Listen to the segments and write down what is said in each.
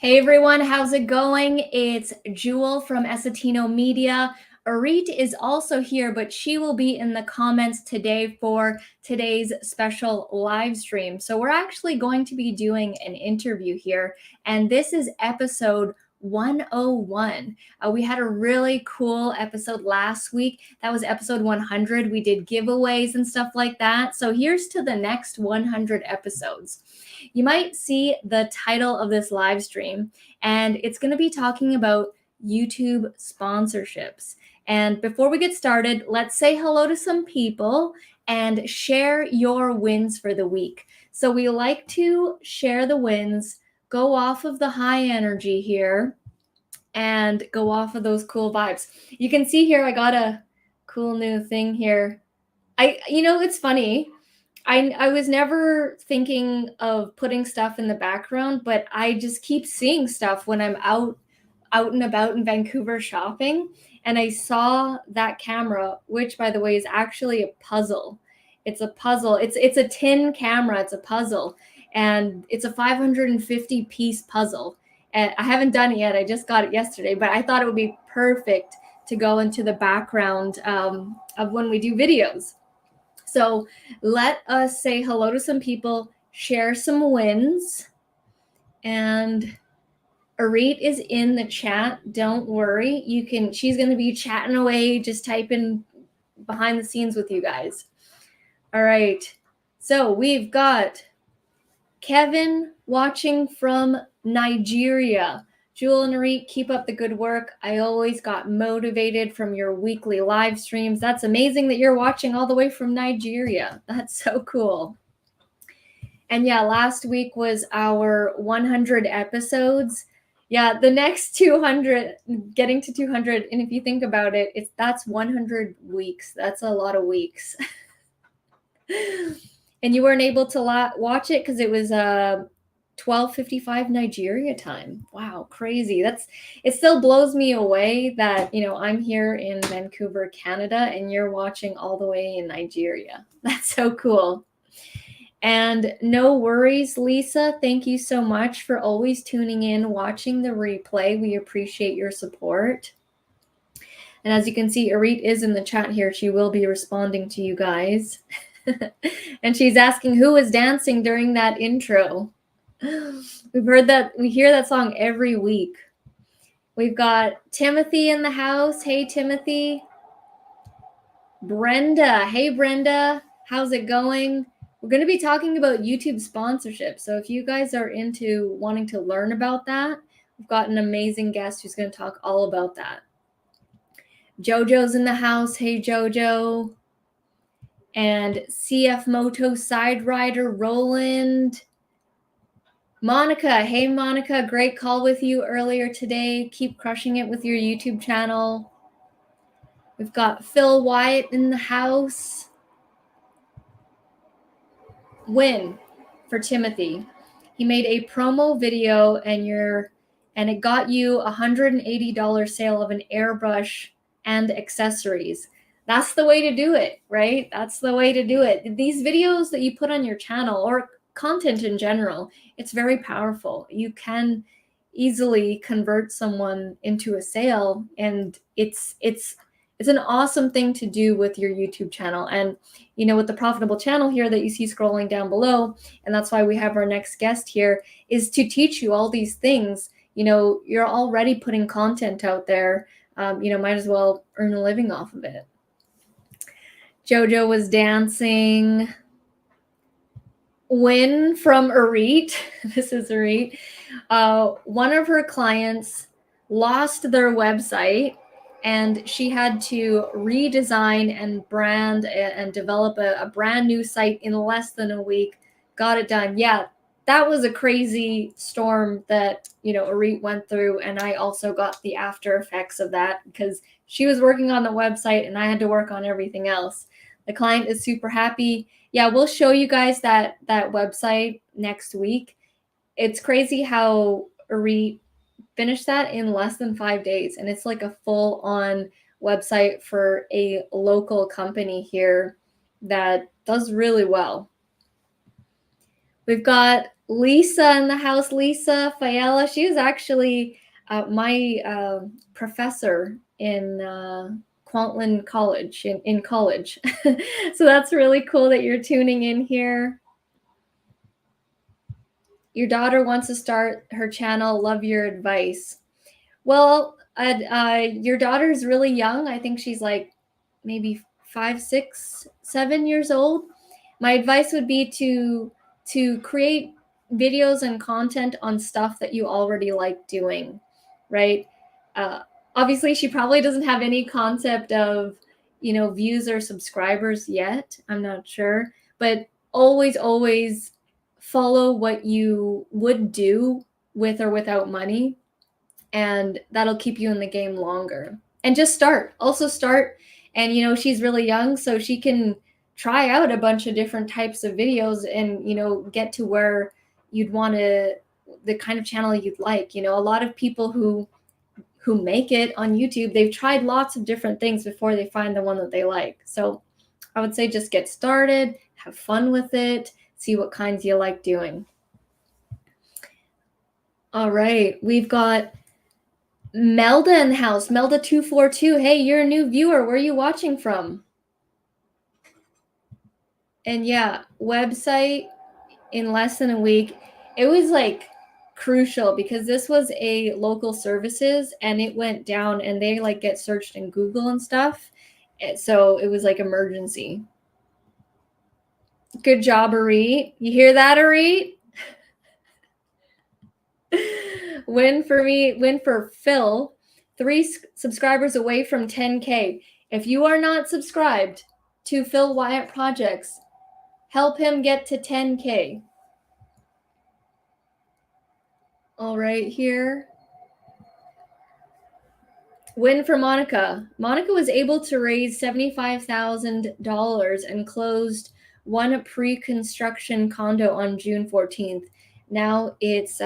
Hey everyone, how's it going? It's Jewel from Essetino Media. Arit is also here, but she will be in the comments today for today's special live stream. So we're actually going to be doing an interview here, and this is episode 101. We had a really cool episode last week. That was episode 100. We did giveaways and stuff like that. So here's to the next 100 episodes. You might see the title of this live stream, and it's going to be talking about YouTube sponsorships. And before we get started, let's say hello to some people and share your wins for the week. So we like to share the wins, go off of the high energy here, and go off of those cool vibes. You can see here I got a cool new thing here. It's funny. I was never thinking of putting stuff in the background, but I just keep seeing stuff when I'm out and about in Vancouver shopping, and I saw that camera, which by the way is actually a puzzle. It's a puzzle. It's a tin camera. It's a puzzle, and it's a 550 piece puzzle. And I haven't done it yet. I just got it yesterday, but I thought it would be perfect to go into the background of when we do videos. So let us say hello to some people, share some wins, and Arit is in the chat. Don't worry. She's going to be chatting away, just typing behind the scenes with you guys. All right. So we've got Kevin watching from Nigeria. Jewel and Arit, keep up the good work. I always got motivated from your weekly live streams. That's amazing that you're watching all the way from Nigeria. That's so cool. And yeah, last week was our 100 episodes. Yeah, the next 200, getting to 200, and if you think about it, that's 100 weeks. That's a lot of weeks. And you weren't able to watch it because it was 12:55 Nigeria time. Wow, crazy. It still blows me away that, I'm here in Vancouver, Canada, and you're watching all the way in Nigeria. That's so cool. And no worries, Lisa. Thank you so much for always tuning in, watching the replay. We appreciate your support. And as you can see, Arit is in the chat here. She will be responding to you guys. And she's asking who was dancing during that intro. We hear that song every week. We've got Timothy in the house. Hey, Timothy. Brenda. Hey, Brenda. How's it going? We're going to be talking about YouTube sponsorship. So if you guys are into wanting to learn about that, we've got an amazing guest who's going to talk all about that. Jojo's in the house. Hey, Jojo. And CF Moto Side Rider Roland. Monica. Hey, Monica. Great call with you earlier today. Keep crushing it with your YouTube channel. We've got Phil Wyatt in the house. Win for Timothy. He made a promo video and it got you $180 sale of an airbrush and accessories. That's the way to do it, right? That's the way to do it. These videos that you put on your channel or content in general, it's very powerful. You can easily convert someone into a sale, and it's an awesome thing to do with your YouTube channel. And with the profitable channel here that you see scrolling down below, and that's why we have our next guest here, is to teach you all these things. You're already putting content out there. Might as well earn a living off of it. Jojo was dancing. Win from Arit. This is Arit. One of her clients lost their website, and she had to redesign and brand and develop a brand new site in less than a week. Got it done. Yeah, that was a crazy storm that, Arit went through. And I also got the after effects of that because she was working on the website and I had to work on everything else. The client is super happy. Yeah, we'll show you guys that website next week. It's crazy how Arit finished that in less than 5 days. And it's like a full-on website for a local company here that does really well. We've got Lisa in the house, Lisa Fiala. She was actually my professor in Kwantlen College, in college. So that's really cool that you're tuning in here. Your daughter wants to start her channel. Love your advice. Well, your daughter's really young. I think she's like maybe 5, 6, 7 years old. My advice would be to create videos and content on stuff that you already like doing, right? Obviously, she probably doesn't have any concept of, views or subscribers yet. I'm not sure, but always follow what you would do with or without money, and that'll keep you in the game longer. And just start. Also start, and she's really young, so she can try out a bunch of different types of videos and get to where you'd want to, the kind of channel you'd like. A lot of people who make it on YouTube, they've tried lots of different things before they find the one that they like. So I would say just get started, have fun with it, see what kinds you like doing. All right, we've got Melda in the house. Melda242. Hey, you're a new viewer. Where are you watching from? And yeah, website in less than a week. It was like crucial because this was a local services and it went down, and they like get searched in Google and stuff. So it was like emergency. Good job, Arit. You hear that, Arit? Win for me, win for Phil. 3 subscribers away from 10K. If you are not subscribed to Phil Wyatt Projects, help him get to 10K. All right, here. Win for Monica. Monica was able to raise $75,000 and closed one pre-construction condo on June 14th. Now it's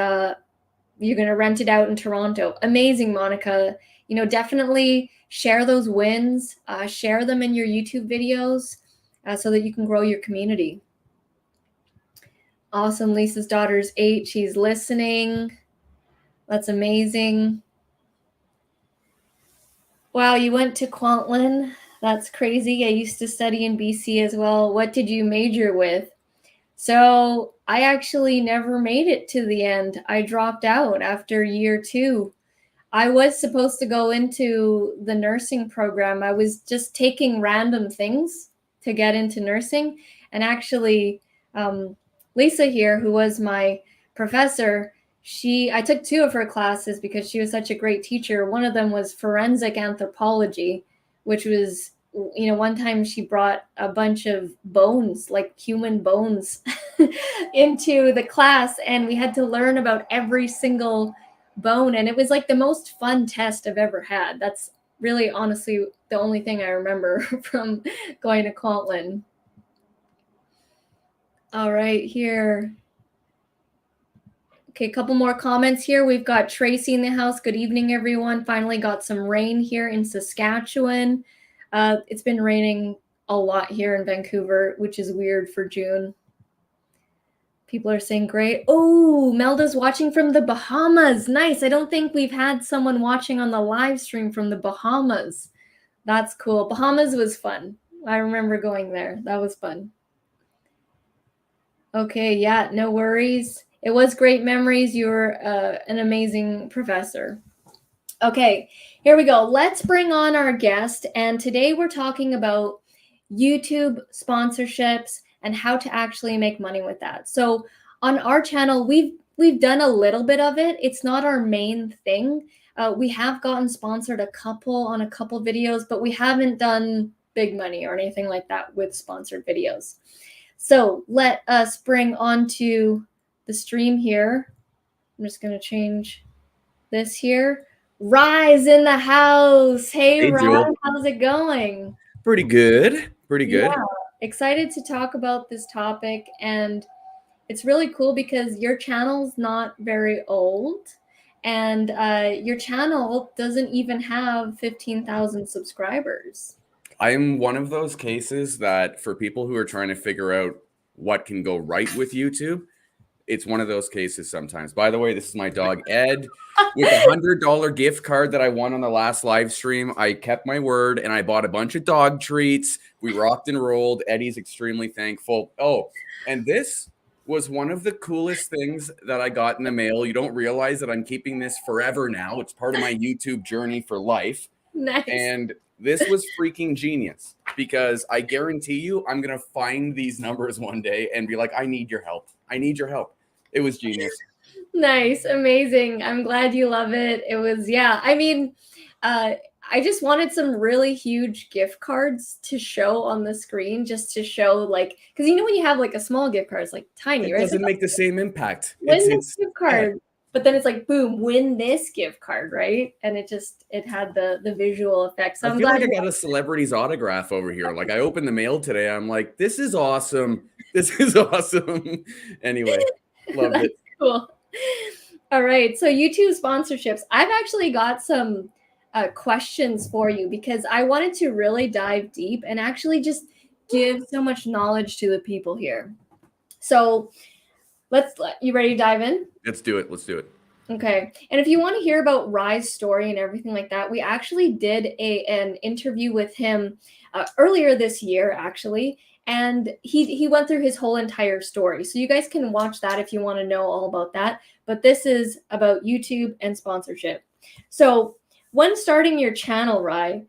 you're going to rent it out in Toronto. Amazing, Monica. Definitely share those wins, share them in your YouTube videos so that you can grow your community. Awesome. Lisa's daughter's 8. She's listening. That's amazing. Wow, you went to Kwantlen. That's crazy. I used to study in BC as well. What did you major with? So I actually never made it to the end. I dropped out after year 2. I was supposed to go into the nursing program. I was just taking random things to get into nursing. And actually, Lisa here, who was my professor, I took 2 of her classes because she was such a great teacher. One of them was forensic anthropology, which was, one time she brought a bunch of bones, like human bones, into the class, and we had to learn about every single bone, and it was like the most fun test I've ever had. That's really honestly the only thing I remember from going to Kwantlen. All right, here. Okay, a couple more comments here. We've got Tracy in the house. Good evening, everyone. Finally got some rain here in Saskatchewan. It's been raining a lot here in Vancouver, which is weird for June. People are saying great. Oh, Melda's watching from the Bahamas. Nice. I don't think we've had someone watching on the live stream from the Bahamas. That's cool. Bahamas was fun. I remember going there. That was fun. Okay, yeah, no worries. It was great memories. You're an amazing professor. Okay, here we go. Let's bring on our guest. And today we're talking about YouTube sponsorships and how to actually make money with that. So on our channel, we've done a little bit of it. It's not our main thing. We have gotten sponsored on a couple videos, but we haven't done big money or anything like that with sponsored videos. So let us bring onto the stream here. I'm just going to change this here. Rise in the house. Hey Rise, Jewel. How's it going? Pretty good. Pretty good. Yeah, excited to talk about this topic. And it's really cool because your channel's not very old. And your channel doesn't even have 15,000 subscribers. I'm one of those cases that for people who are trying to figure out what can go right with YouTube, it's one of those cases sometimes. By the way, this is my dog Ed with a $100 gift card that I won on the last live stream. I kept my word and I bought a bunch of dog treats. We rocked and rolled. Eddie's extremely thankful. Oh, and this was one of the coolest things that I got in the mail. You don't realize that I'm keeping this forever now. It's part of my YouTube journey for life. Nice. And this was freaking genius because I guarantee you I'm going to find these numbers one day and be like, I need your help. I need your help. It was genius. Nice. Amazing. I'm glad you love it. It was, yeah. I mean, I just wanted some really huge gift cards to show on the screen, just to show, like, because you know when you have like a small gift card, it's like tiny, It right? doesn't make the same impact. Win this It's gift card, but then it's like, boom, win this gift card, right? And it had the visual effect. So I I'm feel glad. like I got a celebrity's autograph over here. Like I opened the mail today. I'm like, this is awesome. This is awesome. Anyway, loved it. Cool. All right. So YouTube sponsorships. I've actually got some questions for you because I wanted to really dive deep and actually just give so much knowledge to the people here. So you ready to dive in? Let's do it. Let's do it. Okay. And if you want to hear about Rye's story and everything like that, we actually did an interview with him earlier this year, actually. And he went through his whole entire story. So you guys can watch that if you want to know all about that. But this is about YouTube and sponsorship. So when starting your channel, Rye,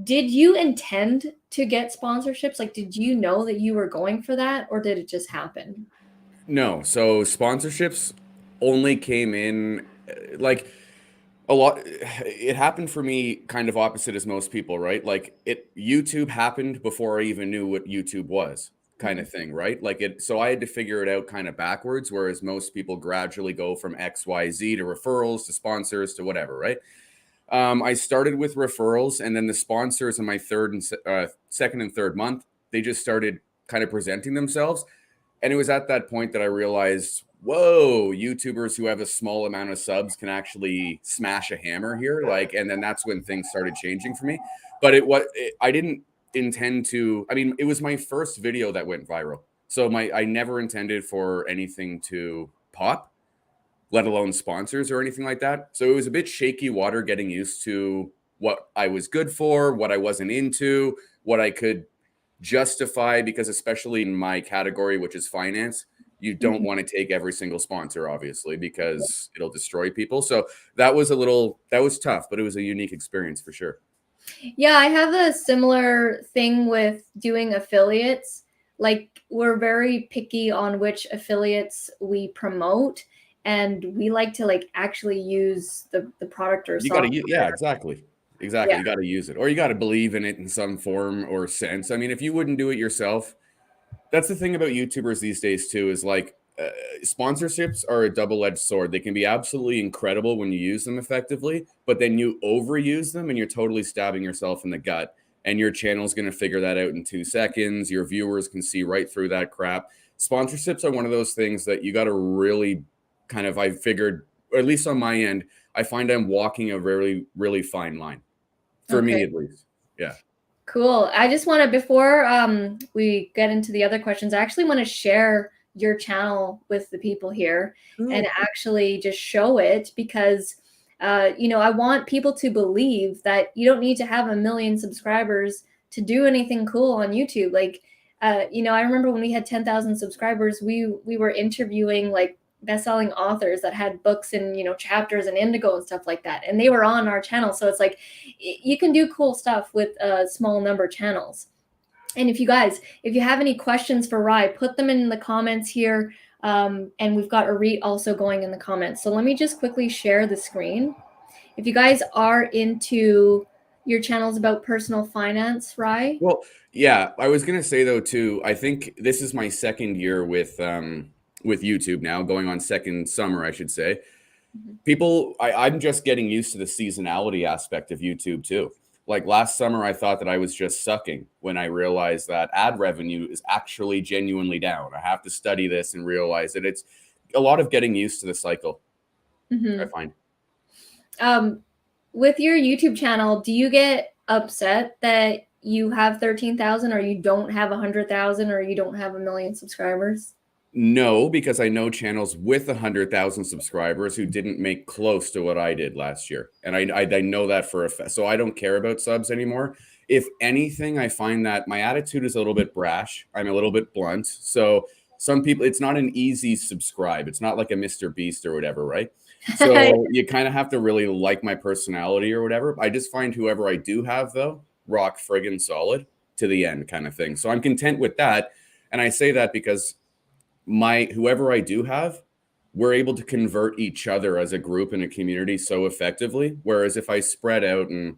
did you intend to get sponsorships? Like, did you know that you were going for that, or did it just happen? No. So sponsorships only came in like a lot. It happened for me kind of opposite as most people, right? Like YouTube happened before I even knew what YouTube was, kind of thing, right? So I had to figure it out kind of backwards, whereas most people gradually go from XYZ to referrals to sponsors to whatever, right? I started with referrals, and then the sponsors in my second and third month, they just started kind of presenting themselves. And it was at that point that I realized, whoa, YouTubers who have a small amount of subs can actually smash a hammer here. And then that's when things started changing for me. But I didn't intend to, I mean, it was my first video that went viral. So I never intended for anything to pop, let alone sponsors or anything like that. So it was a bit shaky water getting used to what I was good for, what I wasn't into, what I could justify, because especially in my category, which is finance, you don't want to take every single sponsor, obviously, because it'll destroy people. So that was tough, but it was a unique experience for sure. Yeah, I have a similar thing with doing affiliates. Like, we're very picky on which affiliates we promote, and we like to like actually use the product or software. Yeah, exactly. Yeah. You got to use it, or you got to believe in it in some form or sense. I mean, if you wouldn't do it yourself, that's the thing about YouTubers these days too, is like sponsorships are a double-edged sword. They can be absolutely incredible when you use them effectively, but then you overuse them and you're totally stabbing yourself in the gut, and your channel's going to figure that out in 2 seconds. Your viewers can see right through that crap. Sponsorships are one of those things that you got to really kind of, I figured, or at least on my end, I find I'm walking a really, really fine line. For me, at least. Yeah. Cool. I just want to, before we get into the other questions, I actually want to share your channel with the people here and actually just show it, because, I want people to believe that you don't need to have 1 million subscribers to do anything cool on YouTube. Like, I remember when we had 10,000 subscribers, we were interviewing like best-selling authors that had books and chapters and Indigo and stuff like that, and they were on our channel. So it's like you can do cool stuff with small number channels. And if you have any questions for Rye, put them in the comments here, and we've got Arit also going in the comments. So let me just quickly share the screen. If you guys are into your channels about personal finance, Rye. Well, yeah, I was gonna say though too, I think this is my second year with YouTube now, going on second summer, I should say. I'm just getting used to the seasonality aspect of YouTube too. Like last summer, I thought that I was just sucking when I realized that ad revenue is actually genuinely down. I have to study this and realize that it's a lot of getting used to the cycle, I find. With your YouTube channel, do you get upset that you have 13,000 or you don't have 100,000 or you don't have 1 million subscribers? No, because I know channels with 100,000 subscribers who didn't make close to what I did last year. And I know that for a fact. So I don't care about subs anymore. If anything, I find that my attitude is a little bit brash. I'm a little bit blunt. So some people, it's not an easy subscribe. It's not like a Mr. Beast or whatever, right? So you kind of have to really like my personality or whatever. I just find whoever I do have, though, rock friggin' solid to the end kind of thing. So I'm content with that. And I say that because my whoever I do have, we're able to convert each other as a group and a community so effectively. Whereas if I spread out and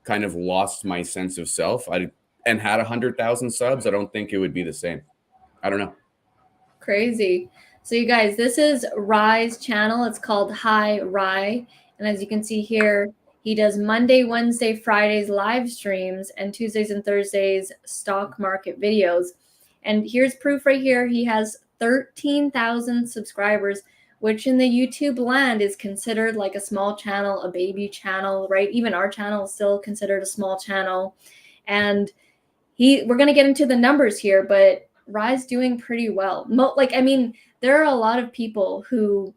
kind of lost my sense of self, and had 100,000 subs, I don't think it would be the same. I don't know. Crazy. So you guys, this is Rye's channel. It's called Hi Rye. And as you can see here, he does Monday, Wednesday, Fridays live streams and Tuesdays and Thursdays stock market videos. And here's proof right here. He has 13,000 subscribers, which in the YouTube land is considered like a small channel, a baby channel, right? Even our channel is still considered a small channel. And we're going to get into the numbers here, but Rye's doing pretty well. There are a lot of people who,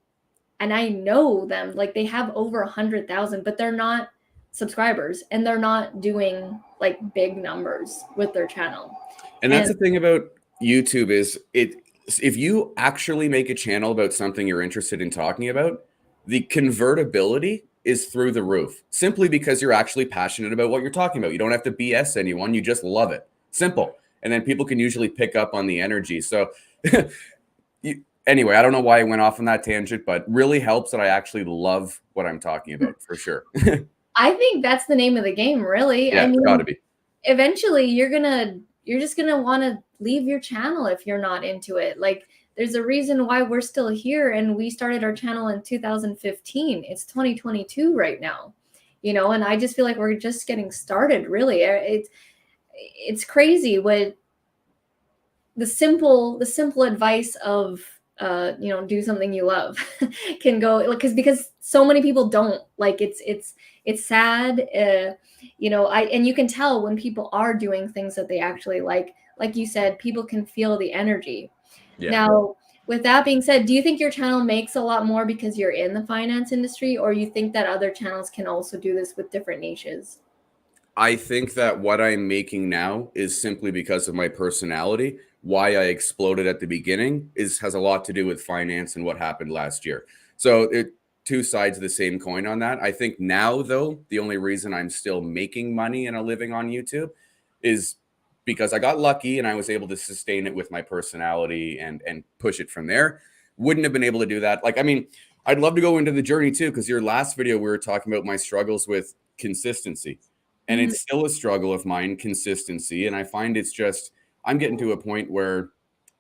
and I know them, like they have over 100,000, but they're not subscribers and they're not doing like big numbers with their channel. And that's the thing about YouTube is if you actually make a channel about something you're interested in talking about, the convertibility is through the roof simply because you're actually passionate about what you're talking about. You don't have to BS anyone. You just love it. Simple. And then people can usually pick up on the energy. So anyway, I don't know why I went off on that tangent, but really helps that I actually love what I'm talking about for sure. I think that's the name of the game, really. Yeah, it's gotta be. Eventually you're just gonna want to leave your channel if you're not into it. Like there's a reason why we're still here, and we started our channel in 2015. It's 2022 right now, and I just feel like we're just getting started, really. It's crazy what the simple advice of do something you love can go, because so many people don't. Like it's sad. And you can tell when people are doing things that they actually like you said, people can feel the energy. Yeah. Now, with that being said, do you think your channel makes a lot more because you're in the finance industry, or you think that other channels can also do this with different niches? I think that what I'm making now is simply because of my personality. Why I exploded at the beginning has a lot to do with finance and what happened last year. So two sides of the same coin on that. I think now, though, the only reason I'm still making money and a living on YouTube is because I got lucky and I was able to sustain it with my personality and push it from there. Wouldn't have been able to do that. Like, I mean, I'd love to go into the journey too, because your last video, we were talking about my struggles with consistency. And it's still a struggle of mine, consistency. And I find I'm getting to a point where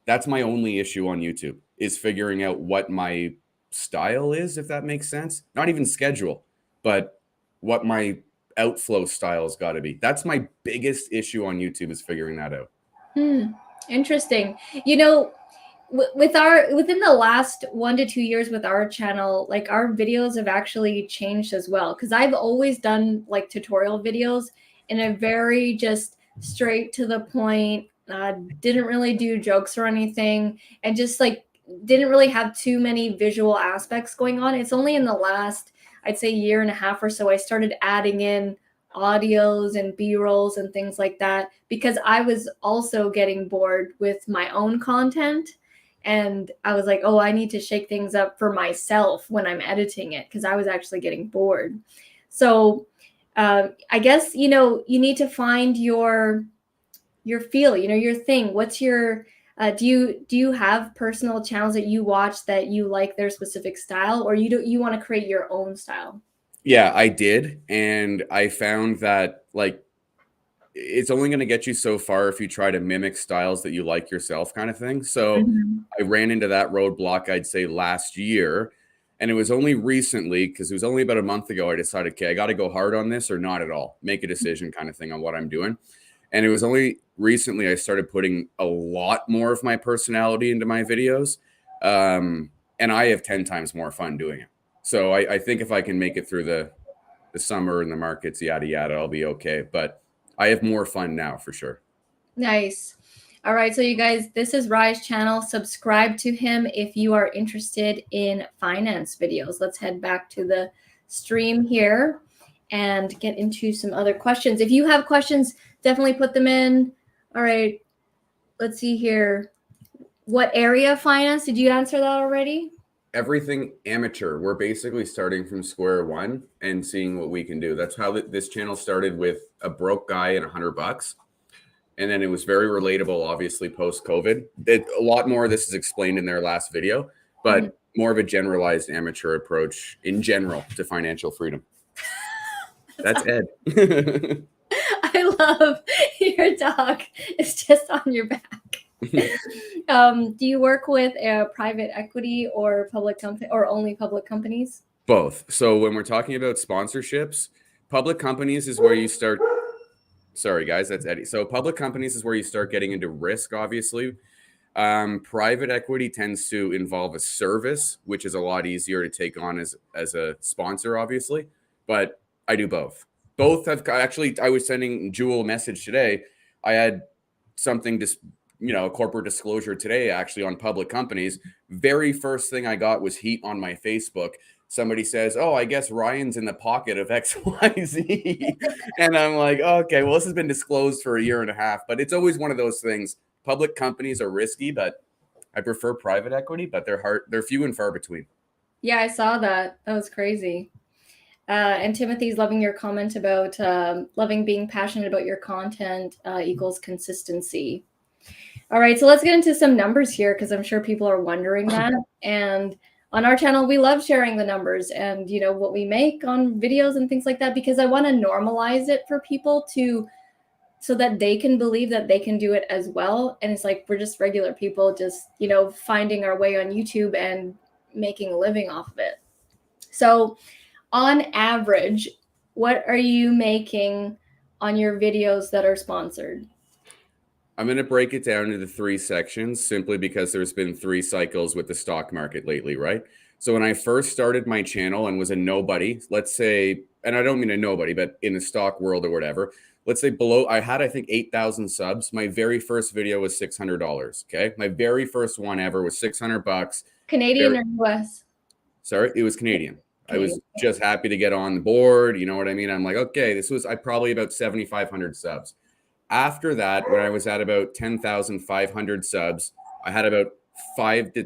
that's my only issue on YouTube, is figuring out what my style is, if that makes sense. Not even schedule, but what my outflow style's got to be. That's my biggest issue on YouTube, is figuring that out. Interesting. Within the last 1 to 2 years with our channel, like our videos have actually changed as well, because I've always done like tutorial videos in a very just straight to the point, didn't really do jokes or anything, and just like didn't really have too many visual aspects going on. It's only in the last, I'd say, year and a half or so I started adding in audios and b-rolls and things like that, because I was also getting bored with my own content. And I was like, oh, I need to shake things up for myself when I'm editing it, because I was actually getting bored. So I guess, you need to find your feel, your thing. What's your, do you have personal channels that you watch that you like their specific style, or you want to create your own style? Yeah, I did. And I found that like it's only going to get you so far if you try to mimic styles that you like yourself, kind of thing. So I ran into that roadblock, I'd say last year. And it was only recently, because it was only about a month ago, I decided, okay, I got to go hard on this or not at all, make a decision kind of thing on what I'm doing. And it was only recently I started putting a lot more of my personality into my videos. And I have 10 times more fun doing it. So I think if I can make it through the summer and the markets, yada, yada, I'll be okay. But I have more fun now for sure. Nice. All right, so you guys, this is Rai's channel. Subscribe to him if you are interested in finance videos. Let's head back to the stream here and get into some other questions. If you have questions, definitely put them in. All right, let's see here. What area of finance? Did you answer that already? Everything amateur. We're basically starting from square one and seeing what we can do. That's how this channel started, with a broke guy and $100. And then it was very relatable, obviously, post-COVID. A lot more of this is explained in their last video, but more of a generalized amateur approach in general to financial freedom. That's Ed. I love your dog. It's just on your back. Do you work with a private equity or public company, or only public companies? Both. So when we're talking about sponsorships, public companies is where you start. Sorry, guys, that's Eddie. So public companies is where you start getting into risk, obviously. Private equity tends to involve a service, which is a lot easier to take on as a sponsor, obviously. But I do both. Both have actually. I was sending Jewel a message today. I had something a corporate disclosure today, actually, on public companies. Very first thing I got was heat on my Facebook. Somebody says, "Oh, I guess Ryan's in the pocket of XYZ." And I'm like, oh, okay, well, this has been disclosed for a year and a half, but it's always one of those things. Public companies are risky, but I prefer private equity, but they're few and far between. Yeah, I saw that. That was crazy. And Timothy's loving your comment about loving being passionate about your content equals consistency. All right, so let's get into some numbers here, because I'm sure people are wondering that. And on our channel, we love sharing the numbers and what we make on videos and things like that, because I want to normalize it for people so that they can believe that they can do it as well. And it's like we're just regular people, just finding our way on YouTube and making a living off of it. So on average, what are you making on your videos that are sponsored? I'm going to break it down into 3 sections, simply because there's been 3 cycles with the stock market lately, right? So when I first started my channel and was a nobody, let's say, and I don't mean a nobody, but in the stock world or whatever, let's say I had, I think, 8,000 subs. My very first video was $600. Okay. My very first one ever was $600. Canadian or US? Sorry, it was Canadian. I was just happy to get on the board. You know what I mean? I'm like, okay, I probably about 7,500 subs. After that, when I was at about 10,500 subs, I had about 7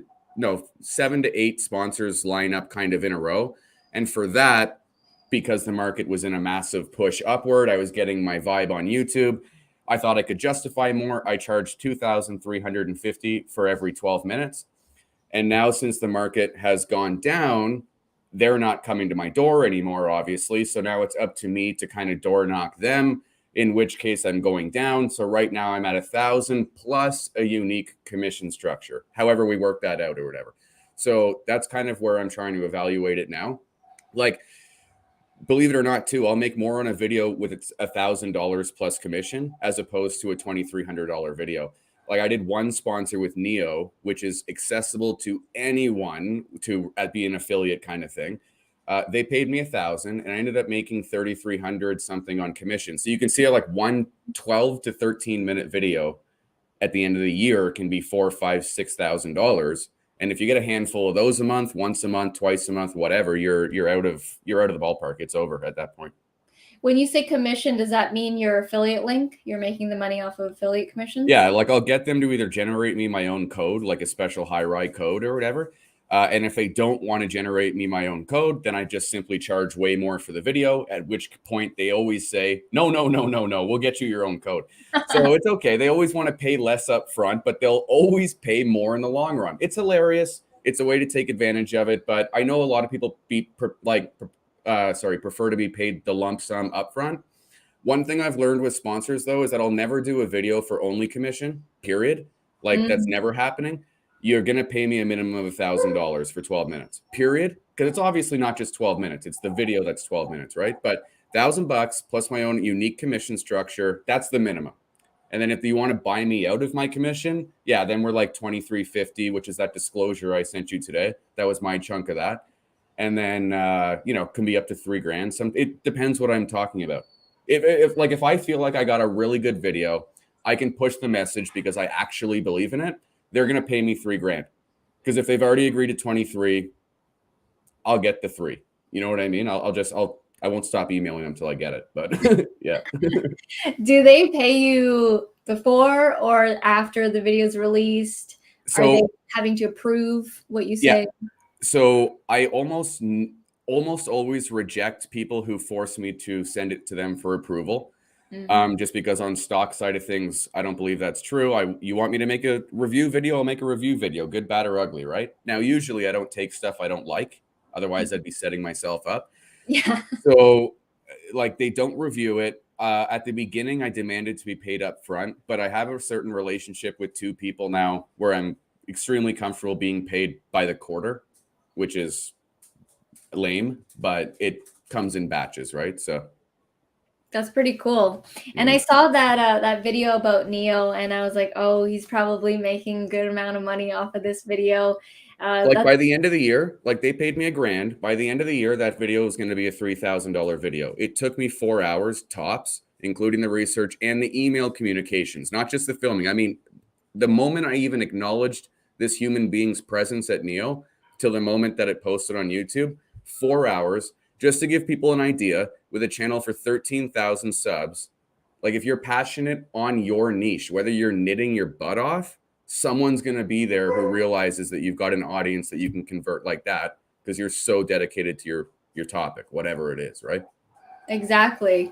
to 8 sponsors line up kind of in a row. And for that, because the market was in a massive push upward, I was getting my vibe on YouTube. I thought I could justify more. I charged $2,350 for every 12 minutes. And now, since the market has gone down, they're not coming to my door anymore, obviously. So now it's up to me to kind of door knock them, in which case I'm going down. So right now I'm at 1,000 plus a unique commission structure, however we work that out or whatever. So that's kind of where I'm trying to evaluate it now. Like, believe it or not, too, I'll make more on a video with its $1,000 plus commission as opposed to a $2,300 video. Like, I did one sponsor with Neo, which is accessible to anyone to be an affiliate kind of thing. They paid me $1,000, and I ended up making 3,300 something on commission. So you can see how like one 12 to 13 minute video at the end of the year can be $4,000, $5,000, $6,000. And if you get a handful of those a month, once a month, twice a month, whatever, you're out of the ballpark. It's over at that point. When you say commission, does that mean your affiliate link? You're making the money off of affiliate commissions? Yeah, like I'll get them to either generate me my own code, like a special high-rise code or whatever. And if they don't want to generate me my own code, then I just simply charge way more for the video, at which point they always say, no, we'll get you your own code. So it's okay. They always want to pay less up front, but they'll always pay more in the long run. It's hilarious. It's a way to take advantage of it. But I know a lot of people prefer to be paid the lump sum upfront. One thing I've learned with sponsors, though, is that I'll never do a video for only commission, period. Like, that's never happening. You're going to pay me a minimum of $1,000 for 12 minutes, period. Because it's obviously not just 12 minutes. It's the video that's 12 minutes, right? But $1,000 plus my own unique commission structure, that's the minimum. And then if you want to buy me out of my commission, yeah, then we're like $2,350, which is that disclosure I sent you today. That was my chunk of that. And then, can be up to $3,000. It depends what I'm talking about. If I feel like I got a really good video, I can push the message because I actually believe in it, they're going to pay me $3,000. Because if they've already agreed to 23, I'll get the 3. You know what I mean? I won't stop emailing them till I get it. But yeah. Do they pay you before or after the video is released? Are they having to approve what you say? Yeah. So I almost always reject people who force me to send it to them for approval. Just because on stock side of things, I don't believe that's true. You want me to make a review video, I'll make a review video, good, bad, or ugly, right? Now, usually I don't take stuff I don't like. Otherwise, I'd be setting myself up. Yeah. So, like, they don't review it. At the beginning, I demanded to be paid up front, but I have a certain relationship with 2 people now where I'm extremely comfortable being paid by the quarter, which is lame, but it comes in batches, right? So that's pretty cool. And I saw that video about Neo, and I was like, oh, he's probably making a good amount of money off of this video. Like by the end of the year, like they paid me $1,000. By the end of the year, that video is going to be a $3,000 video. It took me 4 hours tops, including the research and the email communications, not just the filming. I mean, the moment I even acknowledged this human being's presence at Neo till the moment that it posted on YouTube, 4 hours, just to give people an idea, with a channel for 13,000 subs. Like if you're passionate on your niche, whether you're knitting your butt off, someone's going to be there who realizes that you've got an audience that you can convert like that because you're so dedicated to your topic, whatever it is, right? Exactly.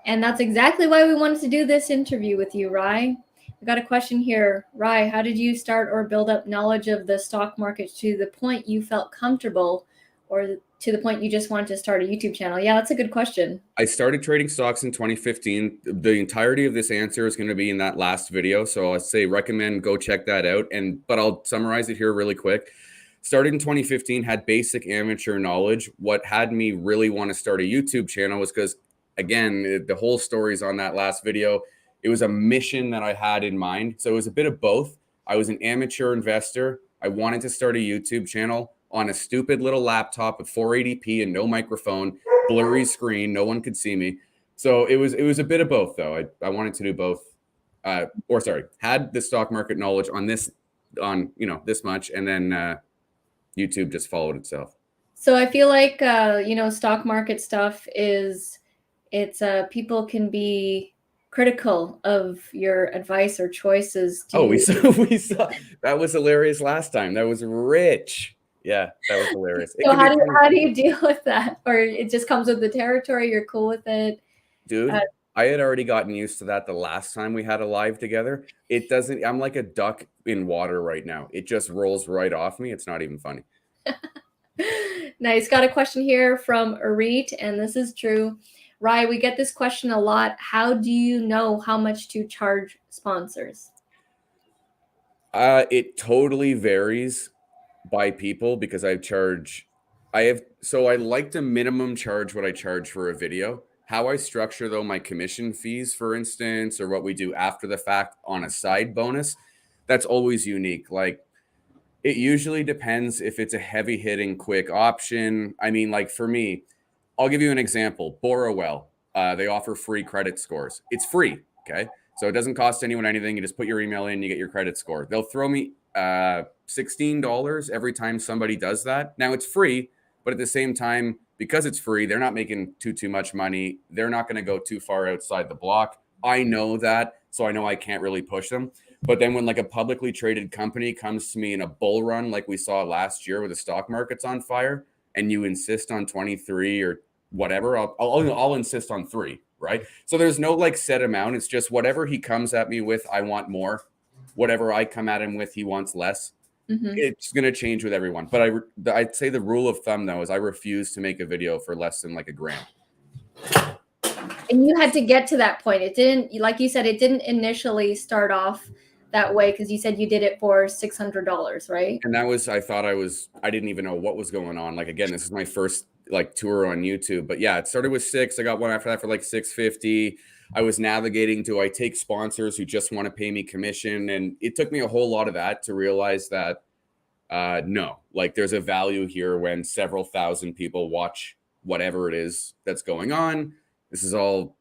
And that's exactly why we wanted to do this interview with you, Rai. I got a question here. Rai, how did you start or build up knowledge of the stock market to the point you felt comfortable, or to the point you just wanted to start a YouTube channel? Yeah, that's a good question. I started trading stocks in 2015. The entirety of this answer is going to be in that last video. So I'd say recommend go check that out. But I'll summarize it here really quick. Started in 2015, had basic amateur knowledge. What had me really want to start a YouTube channel was because, again, the whole story's on that last video. It was a mission that I had in mind. So it was a bit of both. I was an amateur investor. I wanted to start a YouTube channel on a stupid little laptop with 480p and no microphone, blurry screen. No one could see me. So it was a bit of both, though. I wanted to do both. Had the stock market knowledge on this much, and then YouTube just followed itself. So I feel like stock market stuff people can be critical of your advice or choices. We saw that was hilarious last time. That was rich. Yeah, that was hilarious. So how do you deal with that? Or it just comes with the territory, you're cool with it? Dude, I had already gotten used to that the last time we had a live together. I'm like a duck in water right now. It just rolls right off me. It's not even funny. Nice. Got a question here from Arit, and this is true. Rai, we get this question a lot. How do you know how much to charge sponsors? It totally varies by people because I like to minimum charge what I charge for a video. How I structure though my commission fees, for instance, or what we do after the fact on a side bonus, that's always unique. Like it usually depends if it's a heavy hitting quick option. I mean, like for me, I'll give you an example. Borrowell, they offer free credit scores. It's free, okay? So it doesn't cost anyone anything. You just put your email in, you get your credit score. They'll throw me $16 every time somebody does that. Now it's free, but at the same time, because it's free, they're not making too much money. They're not going to go too far outside the block. I know that, so I know I can't really push them. But then when like a publicly traded company comes to me in a bull run like we saw last year where the stock market's on fire, and you insist on 23 or whatever, I'll insist on 3, right? So there's no like set amount. It's just whatever he comes at me with, I want more. Whatever I come at him with, he wants less. Mm-hmm. It's going to change with everyone. But I'd say the rule of thumb, though, is I refuse to make a video for less than like $1,000. And you had to get to that point. It didn't, like you said, it didn't initially start off that way because you said you did it for $600, right? And that was, I didn't even know what was going on. Like, again, this is my first like tour on YouTube. But yeah, it started with 6. I got one after that for like $650. I was navigating, do I take sponsors who just want to pay me commission? And it took me a whole lot of that to realize that no, like there's a value here when several thousand people watch whatever it is that's going on. This is all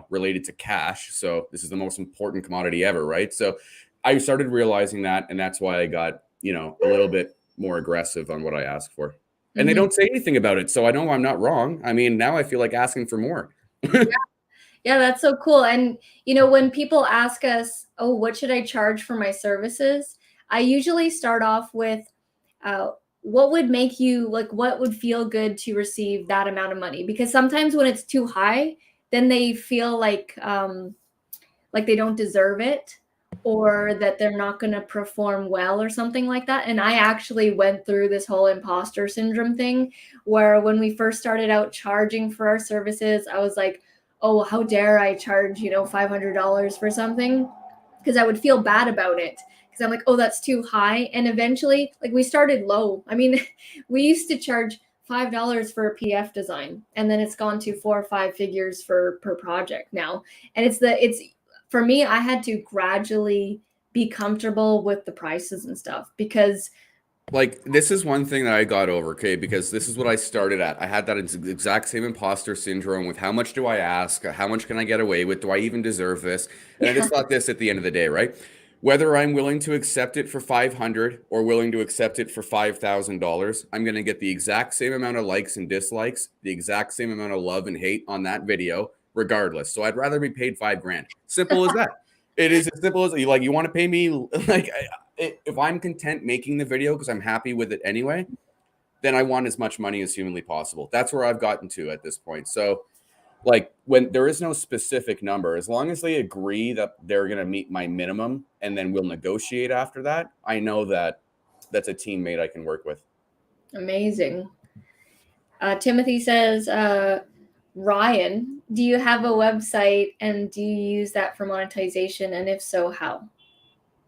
related to cash. So this is the most important commodity ever, right? So I started realizing that, and that's why I got, a little bit more aggressive on what I ask for. And they don't say anything about it. So I know I'm not wrong. I mean, now I feel like asking for more. Yeah, that's so cool. And, when people ask us, oh, what should I charge for my services? I usually start off with what would make you, like, what would feel good to receive that amount of money? Because sometimes when it's too high, then they feel like they don't deserve it, or that they're not going to perform well or something like that. And I actually went through this whole imposter syndrome thing, where when we first started out charging for our services, I was like, oh, how dare I charge, $500 for something? Because I would feel bad about it. Because I'm like, oh, that's too high. And eventually, like, we started low. I mean, we used to charge $5 for a PDF design, and then it's gone to 4 or 5 figures per project now. And it's for me, I had to gradually be comfortable with the prices and stuff, because like, this is one thing that I got over, okay, because this is what I started at. I had that exact same imposter syndrome with how much do I ask? How much can I get away with? Do I even deserve this? And I just thought this at the end of the day, right? Whether I'm willing to accept it for 500 or willing to accept it for $5,000, I'm going to get the exact same amount of likes and dislikes, the exact same amount of love and hate on that video, regardless. So I'd rather be paid $5,000. Simple as that. It is as simple as, like, you want to pay me, like, if I'm content making the video because I'm happy with it anyway, then I want as much money as humanly possible. That's where I've gotten to at this point. So, like, when there is no specific number, as long as they agree that they're going to meet my minimum and then we'll negotiate after that, I know that that's a teammate I can work with. Amazing. Timothy says, Ryan, do you have a website, and do you use that for monetization? And if so, how?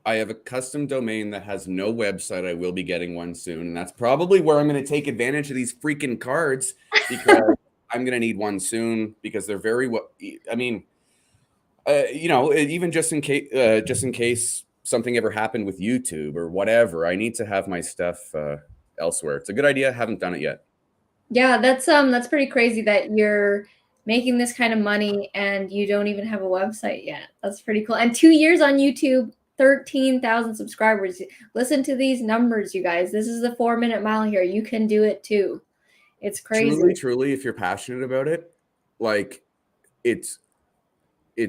I have a custom domain that has no website. I will be getting one soon. And that's probably where I'm going to take advantage of these freaking cards, because I'm going to need one soon, because they're very, I mean, even just in case something ever happened with YouTube or whatever, I need to have my stuff elsewhere. It's a good idea. Haven't done it yet. Yeah, that's pretty crazy that you're making this kind of money and you don't even have a website yet. That's pretty cool. And 2 years on YouTube, 13,000 subscribers. Listen to these numbers, you guys. This is the 4-minute mile here. You can do it too. It's crazy. Truly, if you're passionate about it, like, it's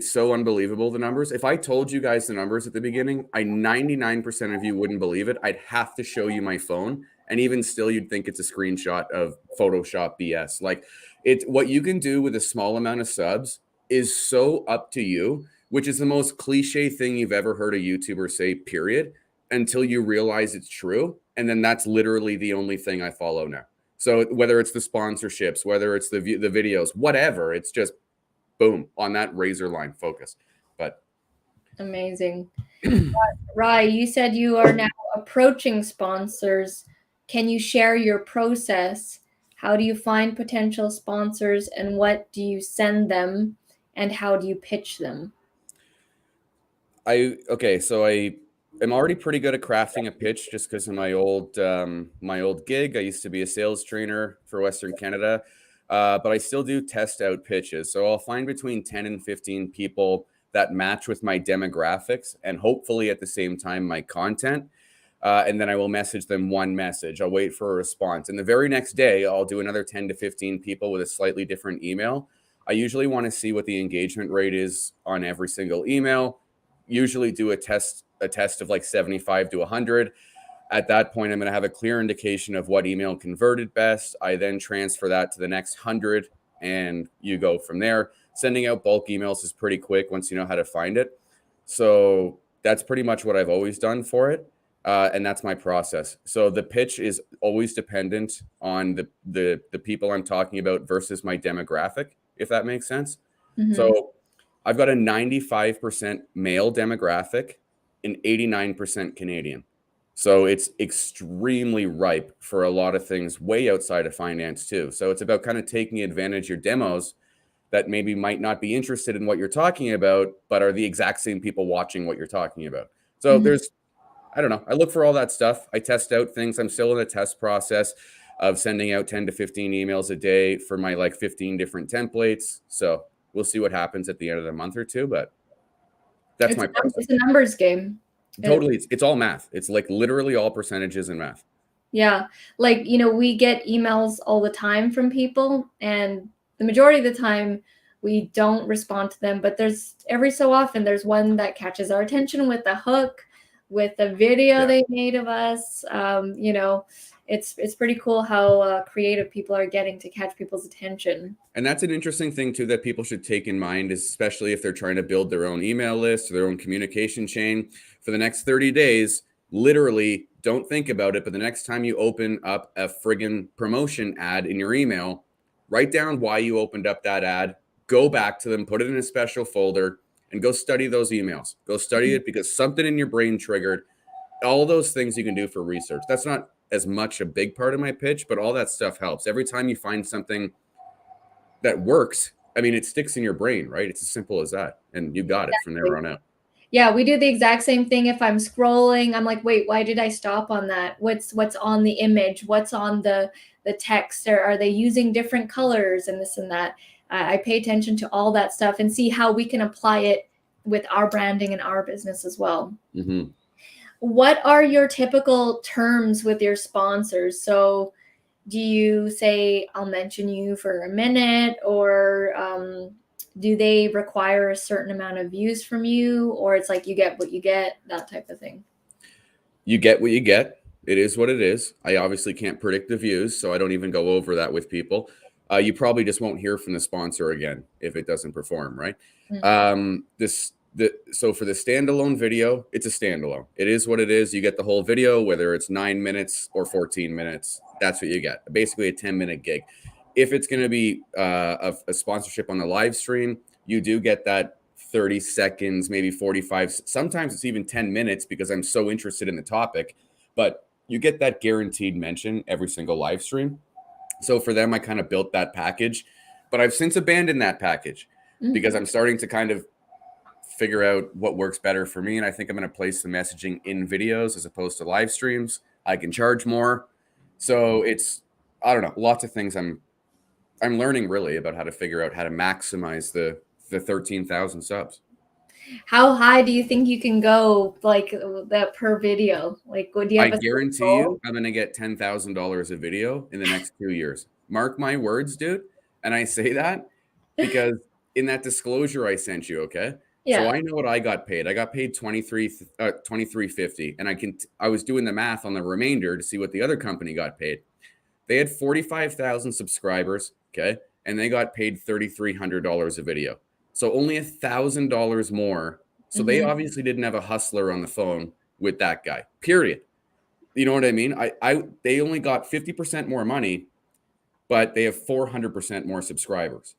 so unbelievable, the numbers. If I told you guys the numbers at the beginning, 99% of you wouldn't believe it. I'd have to show you my phone, and even still, you'd think it's a screenshot of Photoshop BS. Like, it's what you can do with a small amount of subs is so up to you, which is the most cliche thing you've ever heard a YouTuber say, period, until you realize it's true. And then that's literally the only thing I follow now. So whether it's the sponsorships, whether it's the videos, whatever, it's just boom, on that razor line focus. But amazing. Rai, you said you are now approaching sponsors. Can you share your process? How do you find potential sponsors, and what do you send them, and how do you pitch them? So I am already pretty good at crafting a pitch, just because of my old gig. I used to be a sales trainer for Western Canada. But I still do test out pitches. So I'll find between 10 and 15 people that match with my demographics, and hopefully at the same time my content. And then I will message them one message. I'll wait for a response. And the very next day, I'll do another 10 to 15 people with a slightly different email. I usually want to see what the engagement rate is on every single email. Usually do a test of like 75 to 100. At that point, I'm going to have a clear indication of what email converted best. I then transfer that to the next 100, and you go from there. Sending out bulk emails is pretty quick once you know how to find it. So that's pretty much what I've always done for it. And that's my process. So the pitch is always dependent on the people I'm talking about versus my demographic, if that makes sense. Mm-hmm. So I've got a 95% male demographic and 89% Canadian. So it's extremely ripe for a lot of things way outside of finance too. So it's about kind of taking advantage of your demos that maybe might not be interested in what you're talking about, but are the exact same people watching what you're talking about. So there's, I don't know, I look for all that stuff. I test out things. I'm still in the test process of sending out 10 to 15 emails a day for my like 15 different templates. So we'll see what happens at the end of the month or two, but that's my process. It's a numbers game. Totally. It's all math. It's like literally all percentages and math. Yeah. Like, we get emails all the time from people, and the majority of the time we don't respond to them, but there's every so often there's one that catches our attention with a hook, with a video they made of us. It's pretty cool how creative people are getting to catch people's attention. And that's an interesting thing too that people should take in mind, especially if they're trying to build their own email list or their own communication chain for the next 30 days. Literally, don't think about it, but the next time you open up a friggin' promotion ad in your email, write down why you opened up that ad, go back to them, put it in a special folder, and go study those emails. Go study it because something in your brain triggered. All those things you can do for research. That's not as much a big part of my pitch, but all that stuff helps. Every time you find something that works, I mean, it sticks in your brain, right? It's as simple as that. And you got it from there on out. Yeah, we do the exact same thing. If I'm scrolling, I'm like, wait, why did I stop on that? What's on the image? What's on the text? Or are they using different colors and this and that? I pay attention to all that stuff and see how we can apply it with our branding and our business as well. Mm-hmm. What are your typical terms with your sponsors? So do you say, I'll mention you for a minute, or do they require a certain amount of views from you, or it's like you get what you get, that type of thing? You get what you get. It is what it is. I obviously can't predict the views, so I don't even go over that with people. You probably just won't hear from the sponsor again if it doesn't perform, right? Mm-hmm. So for the standalone video, it's a standalone. It is what it is. You get the whole video, whether it's 9 minutes or 14 minutes. That's what you get. Basically a 10-minute gig. If it's going to be a sponsorship on the live stream, you do get that 30 seconds, maybe 45. Sometimes it's even 10 minutes because I'm so interested in the topic. But you get that guaranteed mention every single live stream. So for them, I kind of built that package. But I've since abandoned that package because I'm starting to kind of figure out what works better for me. And I think I'm going to place the messaging in videos as opposed to live streams. I can charge more. So it's, I don't know, lots of things I'm learning really about how to figure out how to maximize the 13,000 subs. How high do you think you can go, like that per video? Like, do you have I guarantee you I'm going to get $10,000 a video in the next 2 years. Mark my words, dude. And I say that because in that disclosure I sent you, okay? Yeah. So I know what I got paid. I got paid $23.50, and I was doing the math on the remainder to see what the other company got paid. They had 45,000 subscribers, okay, and they got paid $3,300 a video. So only $1,000 more. So they obviously didn't have a hustler on the phone with that guy. Period. You know what I mean? They only got 50% more money, but they have 400% more subscribers.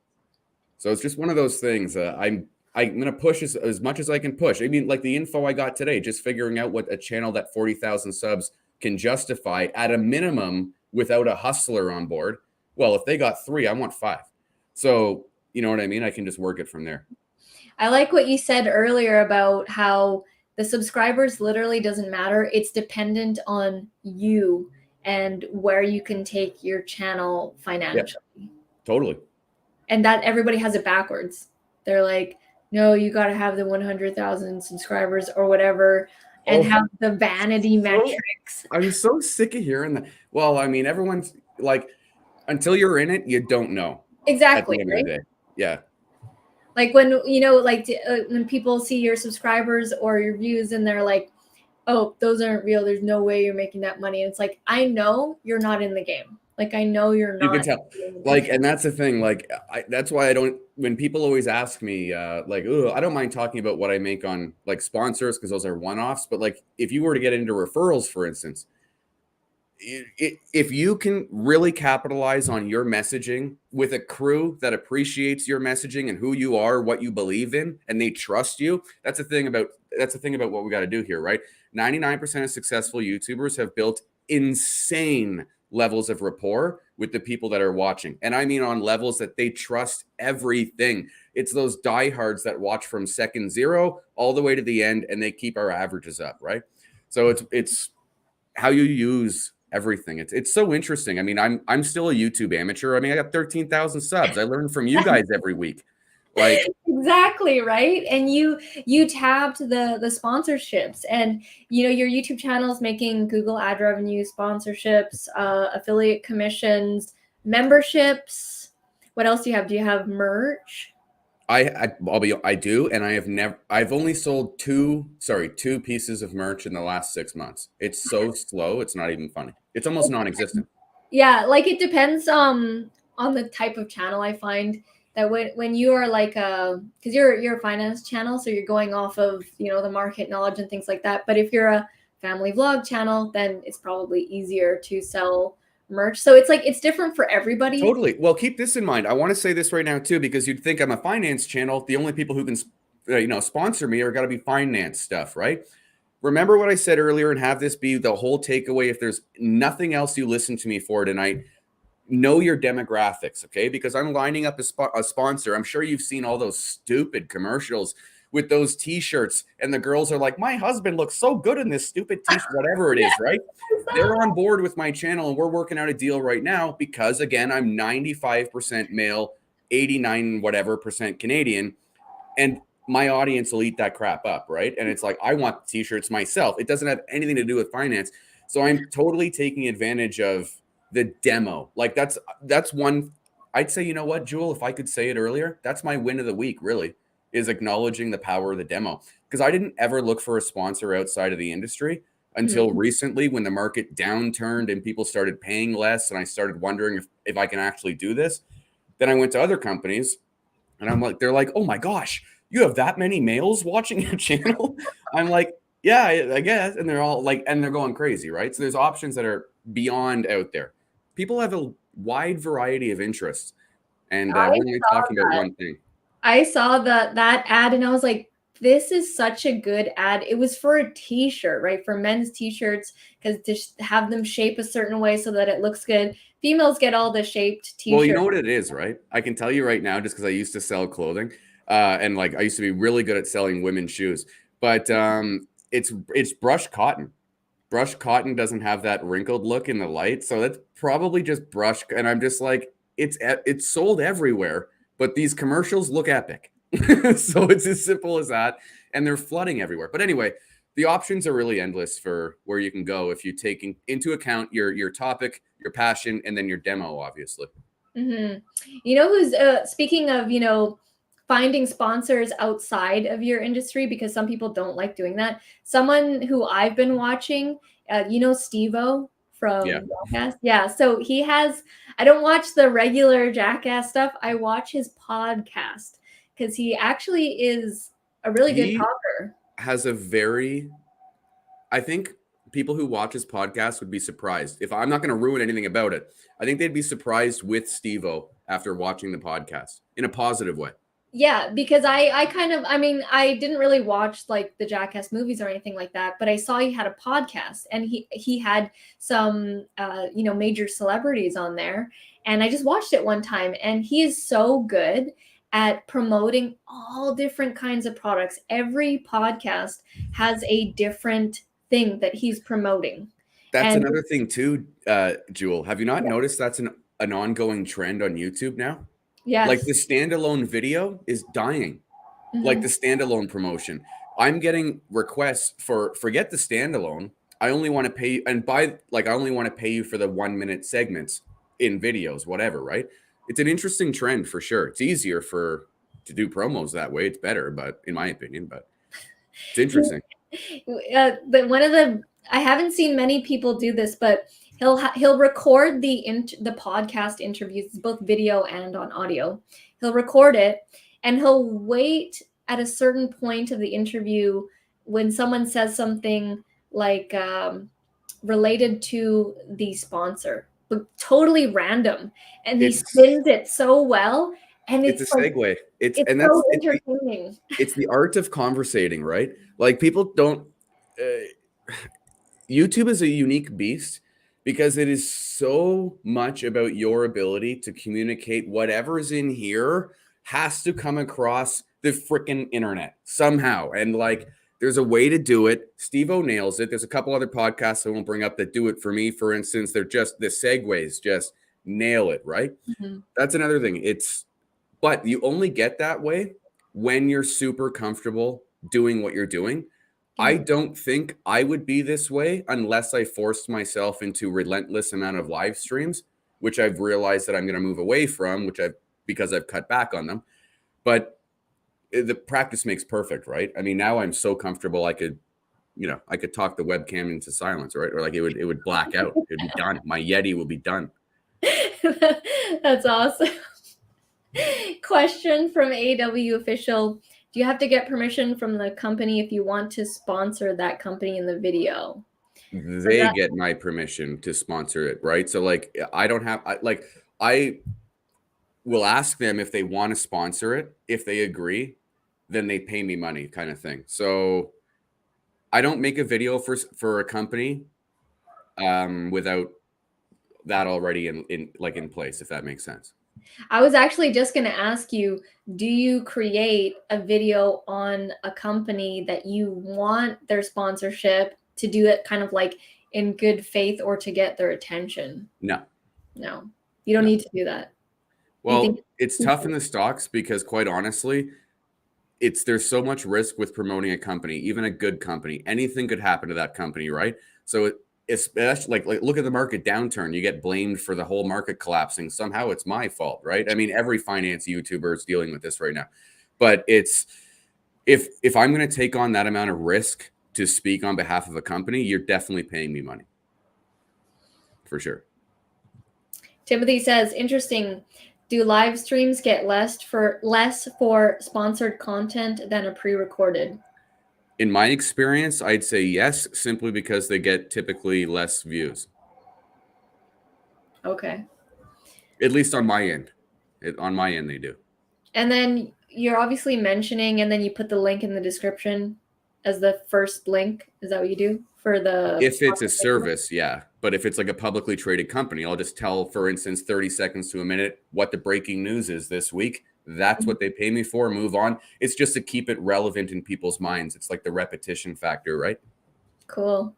So it's just one of those things. I'm going to push as much as I can push. I mean, like the info I got today, just figuring out what a channel that 40,000 subs can justify at a minimum without a hustler on board. Well, if they got 3, I want 5. So, you know what I mean? I can just work it from there. I like what you said earlier about how the subscribers literally doesn't matter. It's dependent on you and where you can take your channel financially. Yeah, totally. And that everybody has it backwards. They're like, no, you got to have the 100,000 subscribers or whatever and have the vanity metrics. I'm so sick of hearing that. Well, I mean, everyone's like, until you're in it, you don't know. Exactly. At the end of the day. Yeah. Like when, when people see your subscribers or your views and they're like, oh, those aren't real. There's no way you're making that money. And it's like, I know you're not in the game. Like, I know you're not. You can tell. Like, and that's the thing. Like, that's why I don't, when people always ask me, like, oh, I don't mind talking about what I make on like sponsors because those are one-offs. But like, if you were to get into referrals, for instance, if you can really capitalize on your messaging with a crew that appreciates your messaging and who you are, what you believe in, and they trust you, that's the thing about what we got to do here, right? 99% of successful YouTubers have built insane levels of rapport with the people that are watching. And I mean on levels that they trust everything. It's those diehards that watch from second 0 all the way to the end, and they keep our averages up, right? So it's how you use everything. It's so interesting. I mean, I'm still a YouTube amateur. I mean, I got 13,000 subs. I learn from you guys every week. Like, Exactly, right? And you tapped the sponsorships, and your YouTube channel is making Google ad revenue, sponsorships, affiliate commissions, memberships. What else do you have? Do you have merch? I do, and I've only sold two pieces of merch in the last 6 months. It's so slow, it's not even funny. It's almost non-existent. Yeah, like it depends on the type of channel. I find that when you are like because you're a finance channel, so you're going off of the market knowledge and things like that. But if you're a family vlog channel, then it's probably easier to sell merch. So it's like it's different for everybody. Totally. Well, keep this in mind. I want to say this right now too, because you'd think I'm a finance channel. The only people who can, sponsor me are got to be finance stuff, right? Remember what I said earlier, and have this be the whole takeaway. If there's nothing else you listen to me for tonight, know your demographics, okay? Because I'm lining up a sponsor. I'm sure you've seen all those stupid commercials with those t-shirts, and the girls are like, my husband looks so good in this stupid t-shirt, whatever it Yeah, is, right? They're on board with my channel, and we're working out a deal right now because, again, I'm 95% male, 89 whatever percent Canadian, and my audience will eat that crap up, right? And it's like, I want the t-shirts myself. It doesn't have anything to do with finance. So I'm totally taking advantage of the demo. Like that's one. I'd say, you know what, Jewel, if I could say it earlier, that's my win of the week, really, is acknowledging the power of the demo. Because I didn't ever look for a sponsor outside of the industry until recently, when the market downturned and people started paying less, and I started wondering if I can actually do this. Then I went to other companies, and I'm like, they're like, oh my gosh, you have that many males watching your channel? I'm like, yeah, I guess. And they're all like, and they're going crazy, right? So there's options that are beyond out there. People have a wide variety of interests, and I we're only saw talking about that. one thing. I saw that ad and I was like, this is such a good ad. It was for a t-shirt, right? For men's t-shirts, because to have them shape a certain way so that it looks good. Females get all the shaped Well, you t-shirts. know what it is, right? I can tell you right now, just because I used to sell clothing, and like I used to be really good at selling women's shoes, but it's brushed cotton. Brushed cotton doesn't have that wrinkled look in the light, so that's probably just brushed. And I'm just like, it's sold everywhere, but these commercials look epic. So it's as simple as that, and they're flooding everywhere. But anyway, the options are really endless for where you can go if you take into account your topic, your passion, and then your demo, obviously. Mm-hmm. You know who's speaking of finding sponsors outside of your industry, because some people don't like doing that. Someone who I've been watching, Steve-O Yeah. from Jackass. Yeah, so he has. I don't watch the regular Jackass stuff. I watch his podcast because he actually is a really good He talker. has I think people who watch his podcast would be surprised. If I'm not going to ruin anything about it, I think they'd be surprised with Steve-O after watching the podcast in a positive way. Yeah, because I kind of, I mean, I didn't really watch like the Jackass movies or anything like that, but I saw he had a podcast, and he had some major celebrities on there, and I just watched it one time, and he is so good at promoting all different kinds of products. Every podcast has a different thing that he's promoting. That's And another thing too, Jewel. Have you not noticed that's an ongoing trend on YouTube now? Like yes. the standalone video is dying. Like the Mhm. standalone promotion. I'm getting requests for forget the standalone. I only want to pay and buy like I only want to pay you for the 1 minute segments in videos, whatever, right? It's an interesting trend for sure. It's easier to do promos that way. It's better, but in my opinion, but it's interesting. One of the I haven't seen many people do this, but he'll record the podcast interviews, both video and on audio. He'll record it, and he'll wait at a certain point of the interview when someone says something like related to the sponsor, but totally random, and he It's spins it so well, and it's a it's like segue. It's it's and so that's entertaining. it's the art of conversating, right? Like people don't YouTube is a unique beast because it is so much about your ability to communicate whatever is in here has to come across the freaking internet somehow. And like, there's a way to do it. Steve-O nails it. There's a couple other podcasts I won't bring up that do it for me. For instance, they're just the segues, just nail it, right? Mhm. That's another thing. It's But you only get that way when you're super comfortable doing what you're doing. I don't think I would be this way unless I forced myself into relentless amount of live streams, which I've realized that I'm going to move away from, because I've cut back on them. But the practice makes perfect, right? I mean, now I'm so comfortable I could talk the webcam into silence, right? Or like it would black out. It'd be done. My Yeti will be done. That's awesome. Question from AW Official. Do you have to get permission from the company if you want to sponsor that company in the video? They get my permission to sponsor it, right? So like I will ask them if they want to sponsor it. If they agree, then they pay me money, kind of thing. So I don't make a video for a company without that already in place, if that makes sense. I was actually just going to ask you, do you create a video on a company that you want their sponsorship to do it kind of like in good faith or to get their attention? No, you don't need to do that. Well, it's tough in the stocks because quite honestly, there's so much risk with promoting a company, even a good company. Anything could happen to that company, right? So especially like look at the market downturn. You get blamed for the whole market collapsing. Somehow it's my fault, right? I mean, every finance YouTuber is dealing with this right now. But it's if I'm going to take on that amount of risk to speak on behalf of a company, you're definitely paying me money. For sure. Timothy says, interesting. Do live streams get less for sponsored content than a pre-recorded? In my experience, I'd say yes, simply because they get typically less views. Okay. At least on my end. On my end, they do. And then you're obviously mentioning, and then you put the link in the description as the first link. Is that what you do for the? If it's a service, yeah. But if it's like a publicly traded company, I'll just tell, for instance, 30 seconds to a minute what the breaking news is this week. That's what they pay me for. Move on. It's just to keep it relevant in people's minds. It's like the repetition factor, right? Cool.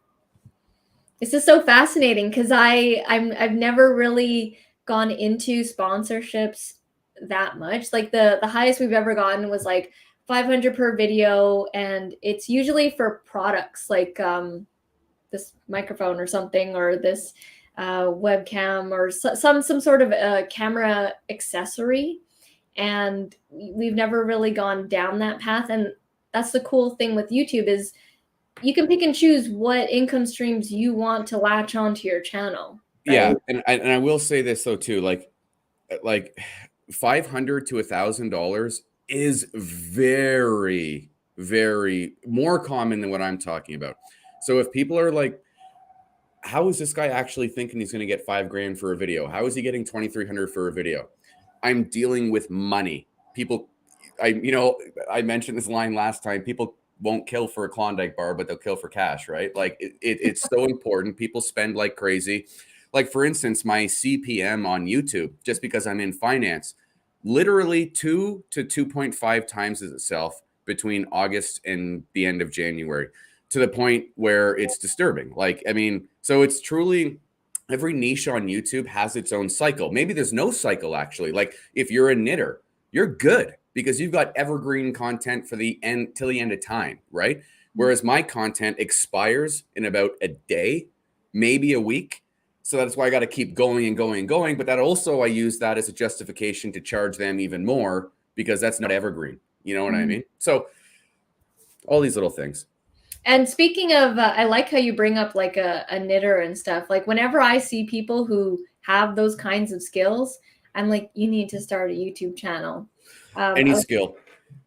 This is so fascinating because I've never really gone into sponsorships that much. Like the highest we've ever gotten was like 500 per video, and it's usually for products like this microphone or something, or this webcam, or some sort of camera accessory. And we've never really gone down that path. And that's the cool thing with YouTube is you can pick and choose what income streams you want to latch onto your channel. Right? Yeah, and I will say this though too, like $500 to $1,000 is very, very more common than what I'm talking about. So if people are like, how is this guy actually thinking he's going to get $5,000 for a video? How is he getting 2,300 for a video? I'm dealing with money. People, I mentioned this line last time. People won't kill for a Klondike bar, but they'll kill for cash, right? Like it's so important. People spend like crazy. Like for instance, my CPM on YouTube, just because I'm in finance, literally 2 to 2.5 times itself between August and the end of January, to the point where it's disturbing. Like, I mean, so it's truly every niche on YouTube has its own cycle. Maybe there's no cycle actually. Like if you're a knitter, you're good because you've got evergreen content for the end till the end of time, right? Whereas my content expires in about a day, maybe a week. So that's why I got to keep going and going and going. But that also, I use that as a justification to charge them even more because that's not evergreen. You know what I mean? So all these little things. And speaking of, I like how you bring up like a knitter and stuff. Like whenever I see people who have those kinds of skills, I'm like, you need to start a YouTube channel. Any skill.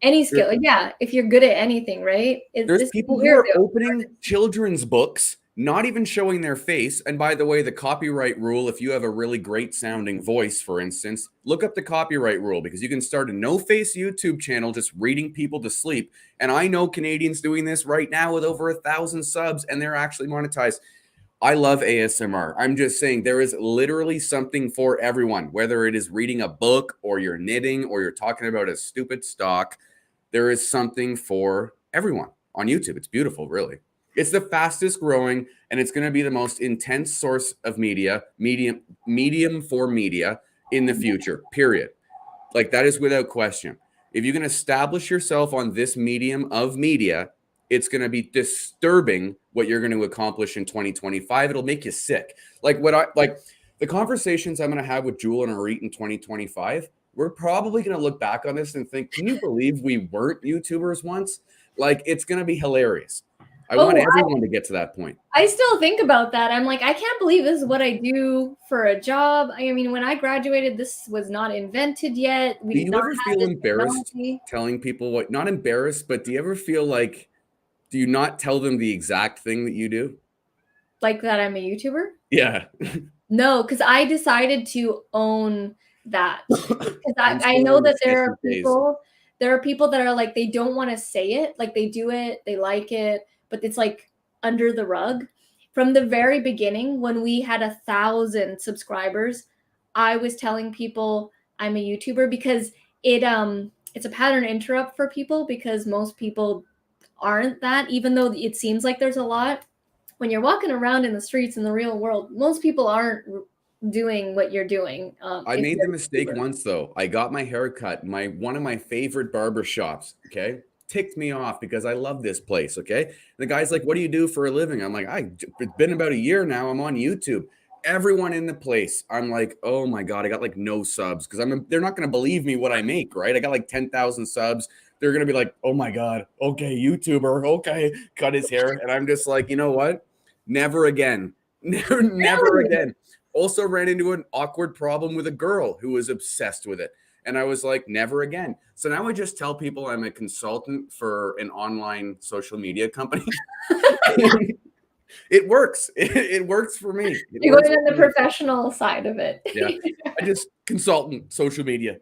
Yeah. If you're good at anything, right? There's people who are opening children's books, not even showing their face. And by the way, the copyright rule, if you have a really great sounding voice, for instance, look up the copyright rule because you can start a no-face YouTube channel just reading people to sleep. And I know Canadians doing this right now with over 1,000 subs and they're actually monetized. I love ASMR. I'm just saying there is literally something for everyone, whether it is reading a book or you're knitting or you're talking about a stupid stock. There is something for everyone on YouTube. It's beautiful, really. It's the fastest growing, and it's going to be the most intense source of medium for media in the future, period. Like that is without question. If you can establish yourself on this medium of media, it's going to be disturbing what you're going to accomplish in 2025. It'll make you sick. Like the conversations I'm going to have with Jewel and Arit in 2025, we're probably going to look back on this and think, can you believe we weren't YouTubers once? Like it's going to be hilarious. I want everyone to get to that point. I still think about that. I'm like, I can't believe this is what I do for a job. I mean, when I graduated, this was not invented yet. Do you ever feel embarrassed telling people what, not embarrassed, but do you ever feel like, do you not tell them the exact thing that you do? Like that I'm a YouTuber? Yeah. No, because I decided to own that. Because I know that there are people that are like, they don't want to say it. Like they do it, they like it, but it's like under the rug. From the very beginning, when we had 1,000 subscribers, I was telling people I'm a YouTuber because it's a pattern interrupt for people because most people aren't that, even though it seems like there's a lot. When you're walking around in the streets in the real world, most people aren't doing what you're doing. I made the mistake once though. I got my hair cut. One of my favorite barber shops, okay, ticked me off because I love this place, okay? And the guy's like, what do you do for a living? I'm like, it's been about a year now. I'm on YouTube. Everyone in the place, I'm like, oh my God, I got like no subs because they're not going to believe me what I make, right? I got like 10,000 subs. They're going to be like, oh my God, okay, YouTuber, okay, cut his hair. And I'm just like, you know what? Never again. Never again. Also ran into an awkward problem with a girl who was obsessed with it. And I was like, never again. So now I just tell people I'm a consultant for an online social media company. It works. It works for me. You're going on the professional side of it. Yeah. I just consultant social media.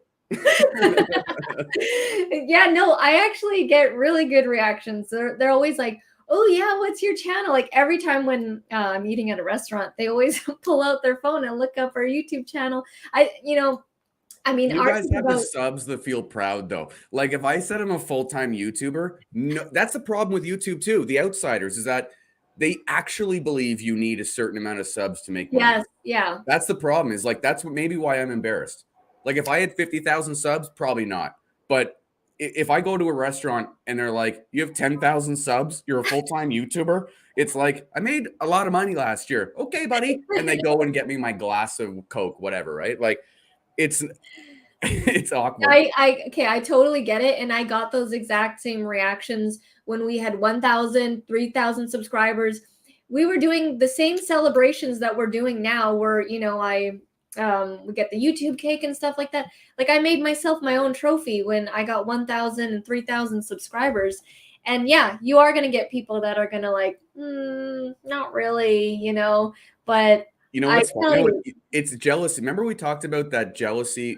Yeah, no, I actually get really good reactions. They're always like, oh yeah, what's your channel? Like every time when I'm eating at a restaurant, they always pull out their phone and look up our YouTube channel. I mean, you guys have the subs that feel proud though. Like if I said I'm a full-time YouTuber, no, that's the problem with YouTube too. The outsiders is that they actually believe you need a certain amount of subs to make money. Yes, yeah. That's the problem. Is like that's maybe why I'm embarrassed. Like if I had 50,000 subs, probably not. But if I go to a restaurant and they're like, "You have 10,000 subs, you're a full-time YouTuber," it's like, "I made a lot of money last year." Okay, buddy. And they go and get me my glass of Coke, whatever, right? Like it's awkward. I totally get it. And I got those exact same reactions when we had 1,000, 3,000 subscribers. We were doing the same celebrations that we're doing now where, we get the YouTube cake and stuff like that. Like I made myself my own trophy when I got 1,000 and 3,000 subscribers. And yeah, you are going to get people that are going to like, not really, but you know what's funny? It's jealousy. Remember we talked about that jealousy,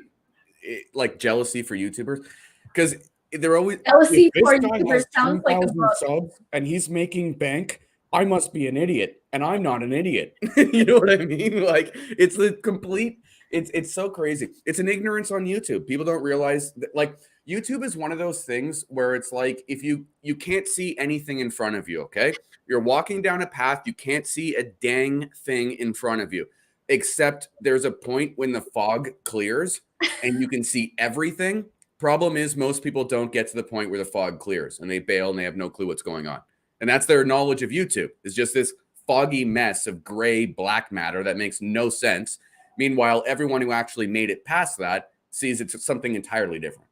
like jealousy for YouTubers? Because they're always jealousy for YouTubers sounds like a book. Subs and he's making bank. I must be an idiot, and I'm not an idiot. You know what I mean? Like it's the complete. It's so crazy. It's an ignorance on YouTube. People don't realize that, like YouTube is one of those things where it's like if you can't see anything in front of you. Okay, you're walking down a path, you can't see a dang thing in front of you, except there's a point when the fog clears and you can see everything. Problem is, most people don't get to the point where the fog clears and they bail and they have no clue what's going on. And that's their knowledge of YouTube. It's just this foggy mess of gray black matter that makes no sense. Meanwhile, everyone who actually made it past that sees it's something entirely different.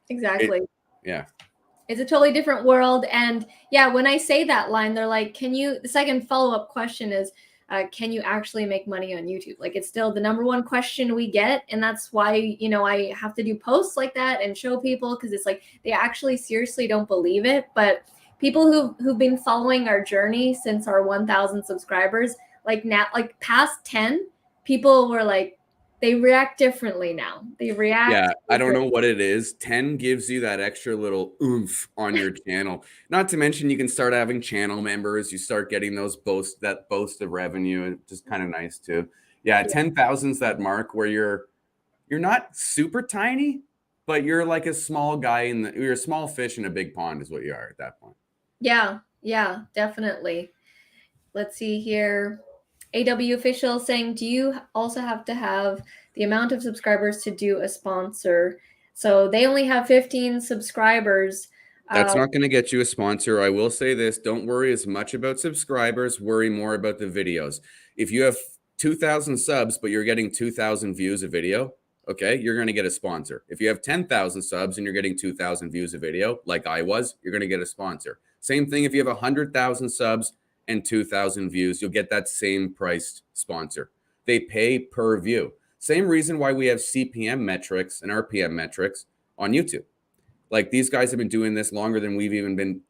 Exactly. Yeah. It's a totally different world. And yeah, when I say that line, they're like, the second follow-up question is, can you actually make money on YouTube? Like it's still the number one question we get. And that's why, I have to do posts like that and show people because it's like they actually seriously don't believe it. But people who've been following our journey since our 1,000 subscribers, like now, like past 10, people were like, they react differently now. They react. Yeah, I don't know what it is. 10 gives you that extra little oomph on your channel. Not to mention you can start having channel members. You start getting those boast of revenue. It's just kind of nice too. Yeah, 10,000's that mark where you're not super tiny, but you're like a small guy you're a small fish in a big pond is what you are at that point. Yeah, definitely. Let's see here. AW official saying, do you also have to have the amount of subscribers to do a sponsor? So they only have 15 subscribers. That's not going to get you a sponsor. I will say this, don't worry as much about subscribers, worry more about the videos. If you have 2,000 subs, but you're getting 2,000 views a video, okay, you're going to get a sponsor. If you have 10,000 subs and you're getting 2,000 views a video, like I was, you're going to get a sponsor. Same thing if you have 100,000 subs and 2,000 views, you'll get that same priced sponsor. They pay per view. Same reason why we have CPM metrics and RPM metrics on YouTube. Like these guys have been doing this longer than we've even been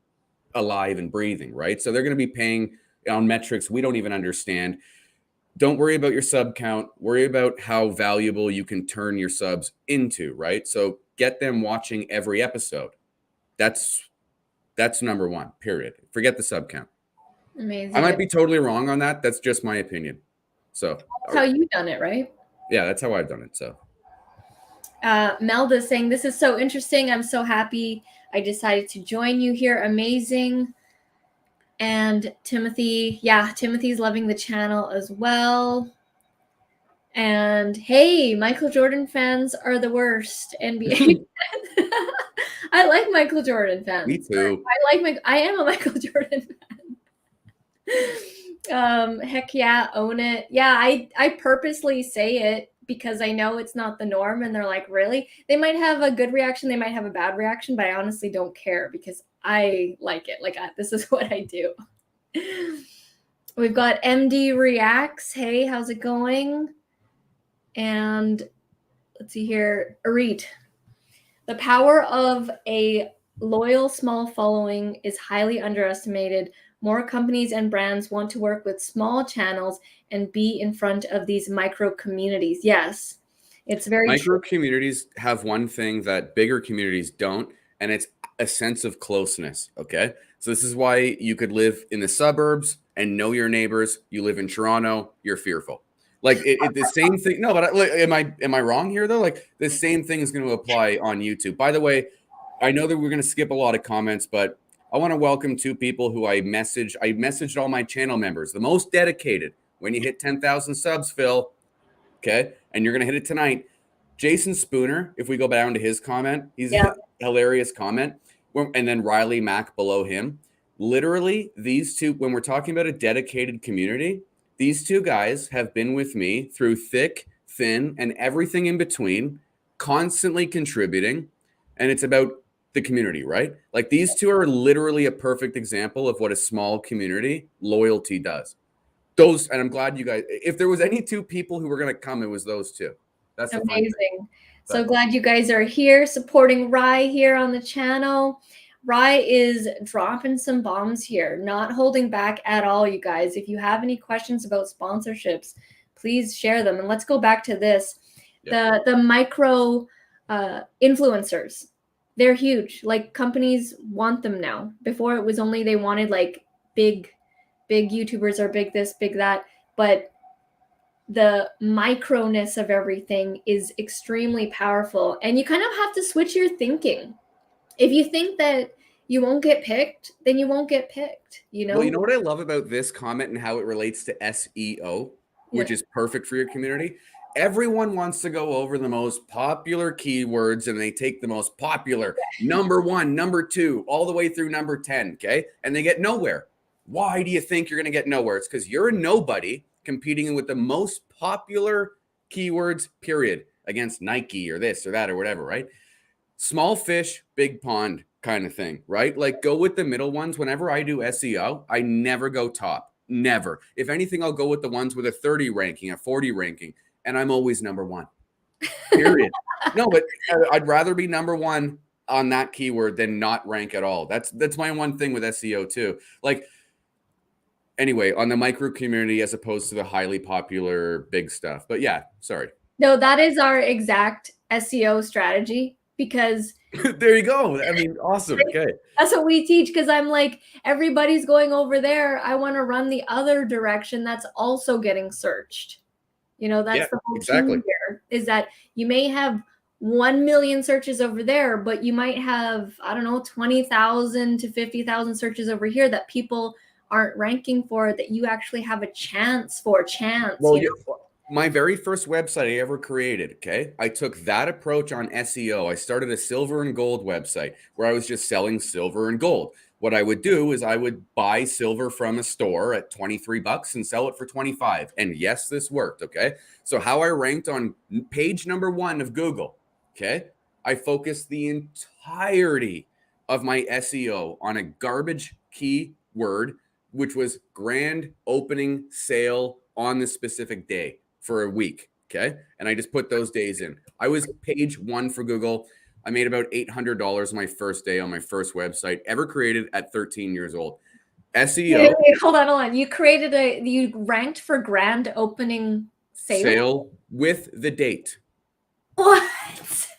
alive and breathing, right? So they're going to be paying on metrics we don't even understand. Don't worry about your sub count. Worry about how valuable you can turn your subs into, right? So get them watching every episode. That's number one, period. Forget the sub count. Amazing. I might be totally wrong on that. That's just my opinion. So that's how you've done it, right? Yeah, that's how I've done it. So Melda saying, this is so interesting. I'm so happy I decided to join you here. Amazing. And Timothy, yeah, Timothy's loving the channel as well. And hey, Michael Jordan fans are the worst. NBA. I like Michael Jordan fans. Me too. I am a Michael Jordan fan. Heck yeah, own it. Yeah, I purposely say it because I know it's not the norm, and they're like, really? They might have a good reaction, they might have a bad reaction, but I honestly don't care because I like it. Like, this is what I do. We've got MD Reacts. Hey, how's it going? And let's see here. Arit. The power of a loyal small following is highly underestimated. More companies and brands want to work with small channels and be in front of these micro communities. Yes, it's very micro communities have one thing that bigger communities don't, and it's a sense of closeness. Okay. So this is why you could live in the suburbs and know your neighbors. You live in Toronto, you're fearful. Like the same thing. No, but am I wrong here though? Like the same thing is going to apply on YouTube. By the way, I know that we're going to skip a lot of comments, but I want to welcome two people who I messaged. I messaged all my channel members, the most dedicated. When you hit 10,000 subs, Phil, okay, and you're going to hit it tonight. Jason Spooner, if we go down to his comment, he's a hilarious comment. And then Riley Mack below him. Literally, these two, when we're talking about a dedicated community, these two guys have been with me through thick, thin, and everything in between, constantly contributing. And it's about the community, right? Like these two are literally a perfect example of what a small community loyalty does. Those, and I'm glad you guys, if there was any two people who were going to come, it was those two. That's amazing. So glad you guys are here supporting Rye here on the channel. Rye is dropping some bombs here, not holding back at all, you guys. If you have any questions about sponsorships, please share them. And let's go back to this. Yeah. The micro influencers, they're huge. Like companies want them now. Before it was only they wanted like big YouTubers or big this, big that. But the microness of everything is extremely powerful. And you kind of have to switch your thinking. If you think that you won't get picked, then you won't get picked, you know? Well, you know what I love about this comment and how it relates to SEO, which is perfect for your community? Everyone wants to go over the most popular keywords and they take the most popular number 1, number 2, all the way through number 10, okay? And they get nowhere. Why do you think you're going to get nowhere? It's because you're a nobody competing with the most popular keywords, period, against Nike or this or that or whatever, right? Small fish, big pond kind of thing, right? Like go with the middle ones. Whenever I do SEO, I never go top. Never. If anything, I'll go with the ones with a 30 ranking, a 40 ranking, and I'm always number 1. Period. No, but I'd rather be number 1 on that keyword than not rank at all. That's my one thing with SEO too. Like anyway, on the micro community as opposed to the highly popular big stuff. But yeah, sorry. No, that is our exact SEO strategy because there you go. I mean, awesome. Okay. That's what we teach because I'm like, everybody's going over there. I want to run the other direction that's also getting searched. You know, that's the whole key here is that you may have 1 million searches over there, but you might have, I don't know, 20,000 to 50,000 searches over here that people aren't ranking for that you actually have a chance for. Well, My very first website I ever created, okay? I took that approach on SEO. I started a silver and gold website where I was just selling silver and gold. What I would do is I would buy silver from a store at 23 bucks and sell it for 25. And yes, this worked, okay? So how I ranked on page number 1 of Google, okay? I focused the entirety of my SEO on a garbage keyword, which was grand opening sale on the specific day for a week. Okay. And I just put those days in. I was page 1 for Google. I made about $800 my first day on my first website ever created at 13 years old. SEO Wait, hold on. You ranked for grand opening sale with the date. What?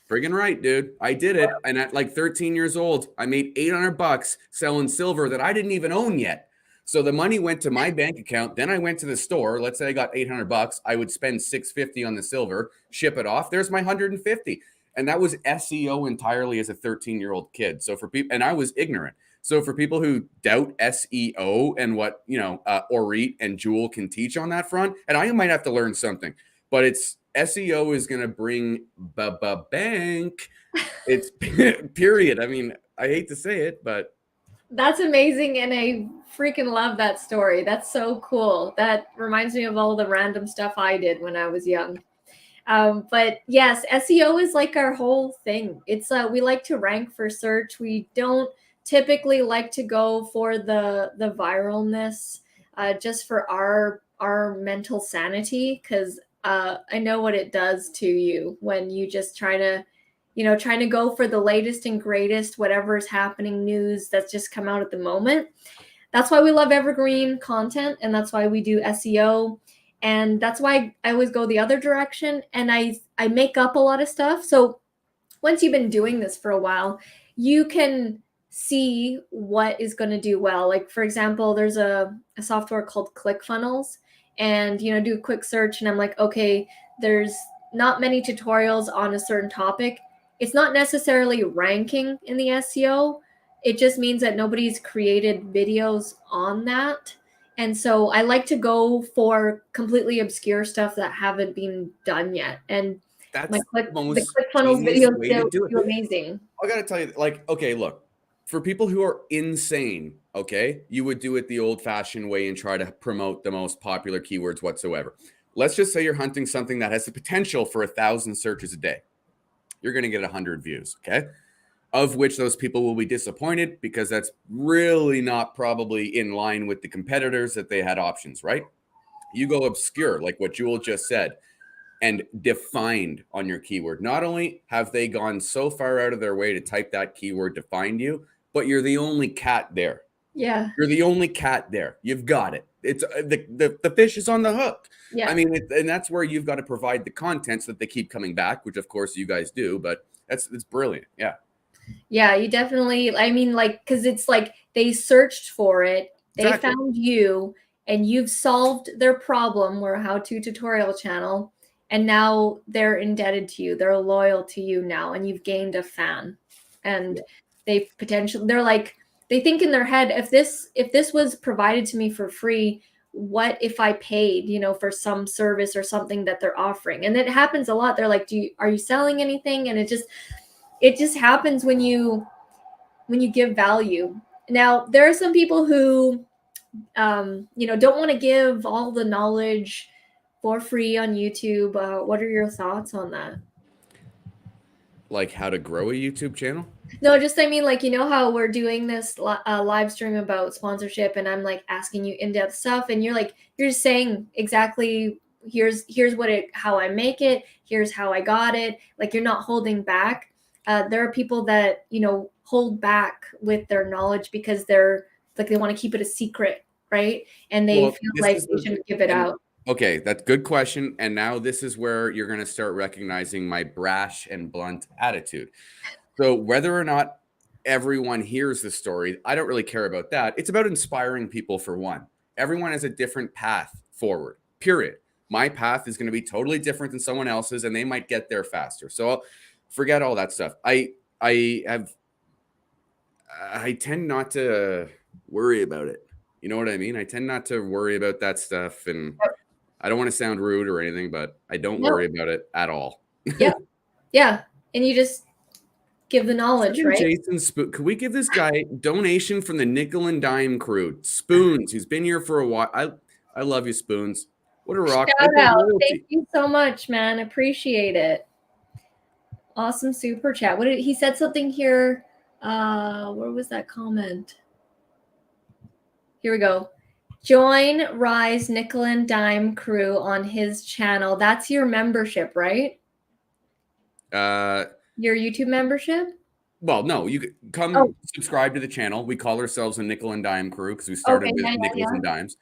Friggin' right, dude. I did it. And at like 13 years old, I made 800 bucks selling silver that I didn't even own yet. So the money went to my bank account. Then I went to the store. Let's say I got 800 bucks. I would spend 650 on the silver, ship it off. There's my 150. And that was SEO entirely as a 13-year-old kid. So for people, and I was ignorant. So for people who doubt SEO and what, Orit and Jewel can teach on that front, and I might have to learn something, but it's SEO is going to bring bank. It's period. I mean, I hate to say it, but that's amazing. And I freaking love that story. That's so cool. That reminds me of all the random stuff I did when I was young. But yes, SEO is like our whole thing. It's we like to rank for search. We don't typically like to go for the viralness, just for our mental sanity, because I know what it does to you when you just trying to go for the latest and greatest, whatever's happening news that's just come out at the moment. That's why we love evergreen content, and that's why we do SEO. And that's why I always go the other direction, and I make up a lot of stuff. So once you've been doing this for a while, you can see what is going to do well. Like, for example, there's a software called ClickFunnels, and do a quick search, and I'm like, okay, there's not many tutorials on a certain topic. It's not necessarily ranking in the SEO. It just means that nobody's created videos on that. And so I like to go for completely obscure stuff that haven't been done yet. And that's the the most ClickFunnels genius videos way to do it. do amazing. I gotta tell you, like, okay, look, for people who are insane, okay, you would do it the old-fashioned way and try to promote the most popular keywords whatsoever. Let's just say you're hunting something that has the potential for 1,000 searches a day. You're going to get 100 views, okay? Of which those people will be disappointed because that's really not probably in line with the competitors that they had options, right? You go obscure, like what Jewel just said, and defined on your keyword. Not only have they gone so far out of their way to type that keyword to find you, but you're the only cat there. Yeah. You're the only cat there. You've got it. It's the fish is on the hook. Yeah. I mean, and that's where you've got to provide the content so that they keep coming back, which of course you guys do. But it's brilliant. Yeah. Yeah, you definitely, I mean, like, because it's like they searched for it, they Exactly. found you, and you've solved their problem. We're a how-to tutorial channel, and now they're indebted to you. They're loyal to you now, and you've gained a fan. And they're like, they think in their head, if this was provided to me for free, what if I paid, for some service or something that they're offering? And it happens a lot. They're like, are you selling anything? And it just happens when you give value. Now, there are some people who don't want to give all the knowledge for free on YouTube. What are your thoughts on that? Like how to grow a YouTube channel? No, just, I mean, like, how we're doing this live stream about sponsorship, and I'm like asking you in-depth stuff, and you're just saying exactly, here's how I make it, here's how I got it. Like, you're not holding back. There are people that hold back with their knowledge because they're like, they want to keep it a secret, right? And they feel like they shouldn't give it out. Okay, that's a good question. And now this is where you're going to start recognizing my brash and blunt attitude. So whether or not everyone hears the story, I don't really care about that. It's about inspiring people, for one. Everyone has a different path forward, period. My path is going to be totally different than someone else's, and they might get there faster. So forget all that stuff. I tend not to worry about it. You know what I mean? I tend not to worry about that stuff. And I don't want to sound rude or anything, but I don't No. worry about it at all. Yeah. Yeah. And you just give the knowledge, Friggin' right? Jason Spoon. Could we give this guy donation from the nickel and dime crew? Spoons. He's been here for a while. I love you, Spoons. What a rock. I Shout think out. Thank loyalty. you so much, man. Appreciate it. Awesome super chat. What did he said something here? Where was that comment? Here we go. Join Rise Nickel and Dime crew on his channel. That's your membership, right? Your YouTube membership? Well, no, you could come subscribe to the channel. We call ourselves a nickel and dime crew because we started with nickels and dimes.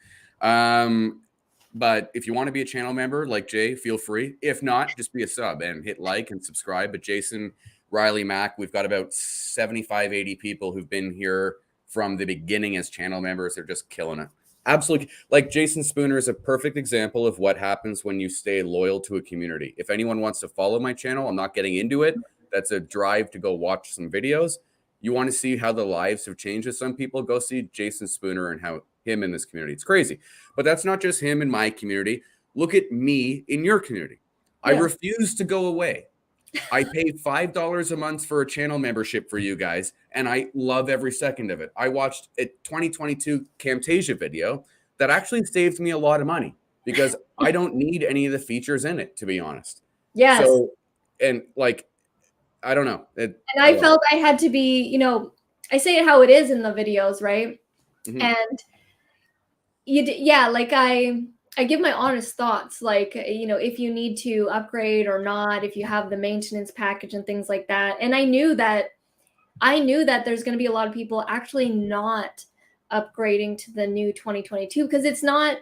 But if you want to be a channel member like Jay, feel free. If not, just be a sub and hit like and subscribe. But Jason, Riley, Mac, we've got about 75, 80 people who've been here from the beginning as channel members. They're just killing it. Absolutely. Like Jason Spooner is a perfect example of what happens when you stay loyal to a community. If anyone wants to follow my channel, I'm not getting into it. That's a drive to go watch some videos. You want to see how the lives have changed with some people, go see Jason Spooner and how him in this community. It's crazy. But that's not just him in my community. Look at me in your community. Yeah. I refuse to go away. I pay $5 a month for a channel membership for you guys, and I love every second of it. I watched a 2022 Camtasia video that actually saved me a lot of money because I don't need any of the features in it, to be honest. Yes. So, and like, I don't know. And I felt I had to be, you know, I say it how it is in the videos, right? Mm-hmm. And yeah, like I give my honest thoughts, like, you know, if you need to upgrade or not, if you have the maintenance package and things like that. And I knew that there's going to be a lot of people actually not upgrading to the new 2022 because it's not,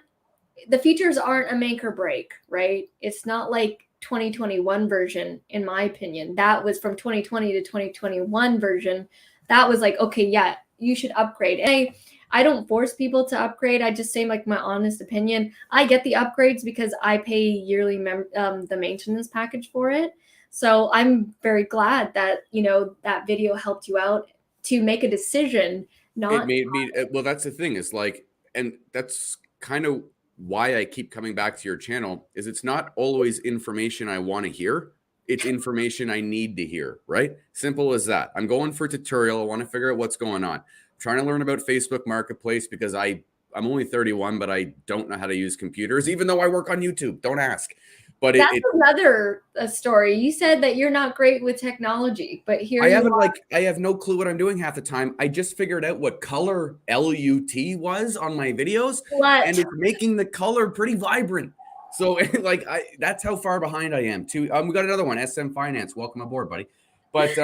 the features aren't a make or break, right? It's not like 2021 version, in my opinion. That was from 2020 to 2021 version. That was like, okay, yeah, you should upgrade. And I don't force people to upgrade. I just say like my honest opinion. I get the upgrades because I pay yearly the maintenance package for it. So I'm very glad that, you know, that video helped you out to make a decision. Not it made me, well, that's the thing is like, and that's kind of why I keep coming back to your channel is it's not always information I want to hear. It's information I need to hear, right? Simple as that. I'm going for a tutorial. I want to figure out what's going on. I'm trying to learn about Facebook Marketplace because I'm only 31, but I don't know how to use computers, even though I work on YouTube. Don't ask. But that's another story. You said that you're not great with technology, but here I have no clue what I'm doing half the time. I just figured out what color LUT was on my videos, and it's making the color pretty vibrant. So like that's how far behind I am too. We got another one, SM Finance. Welcome aboard, buddy. But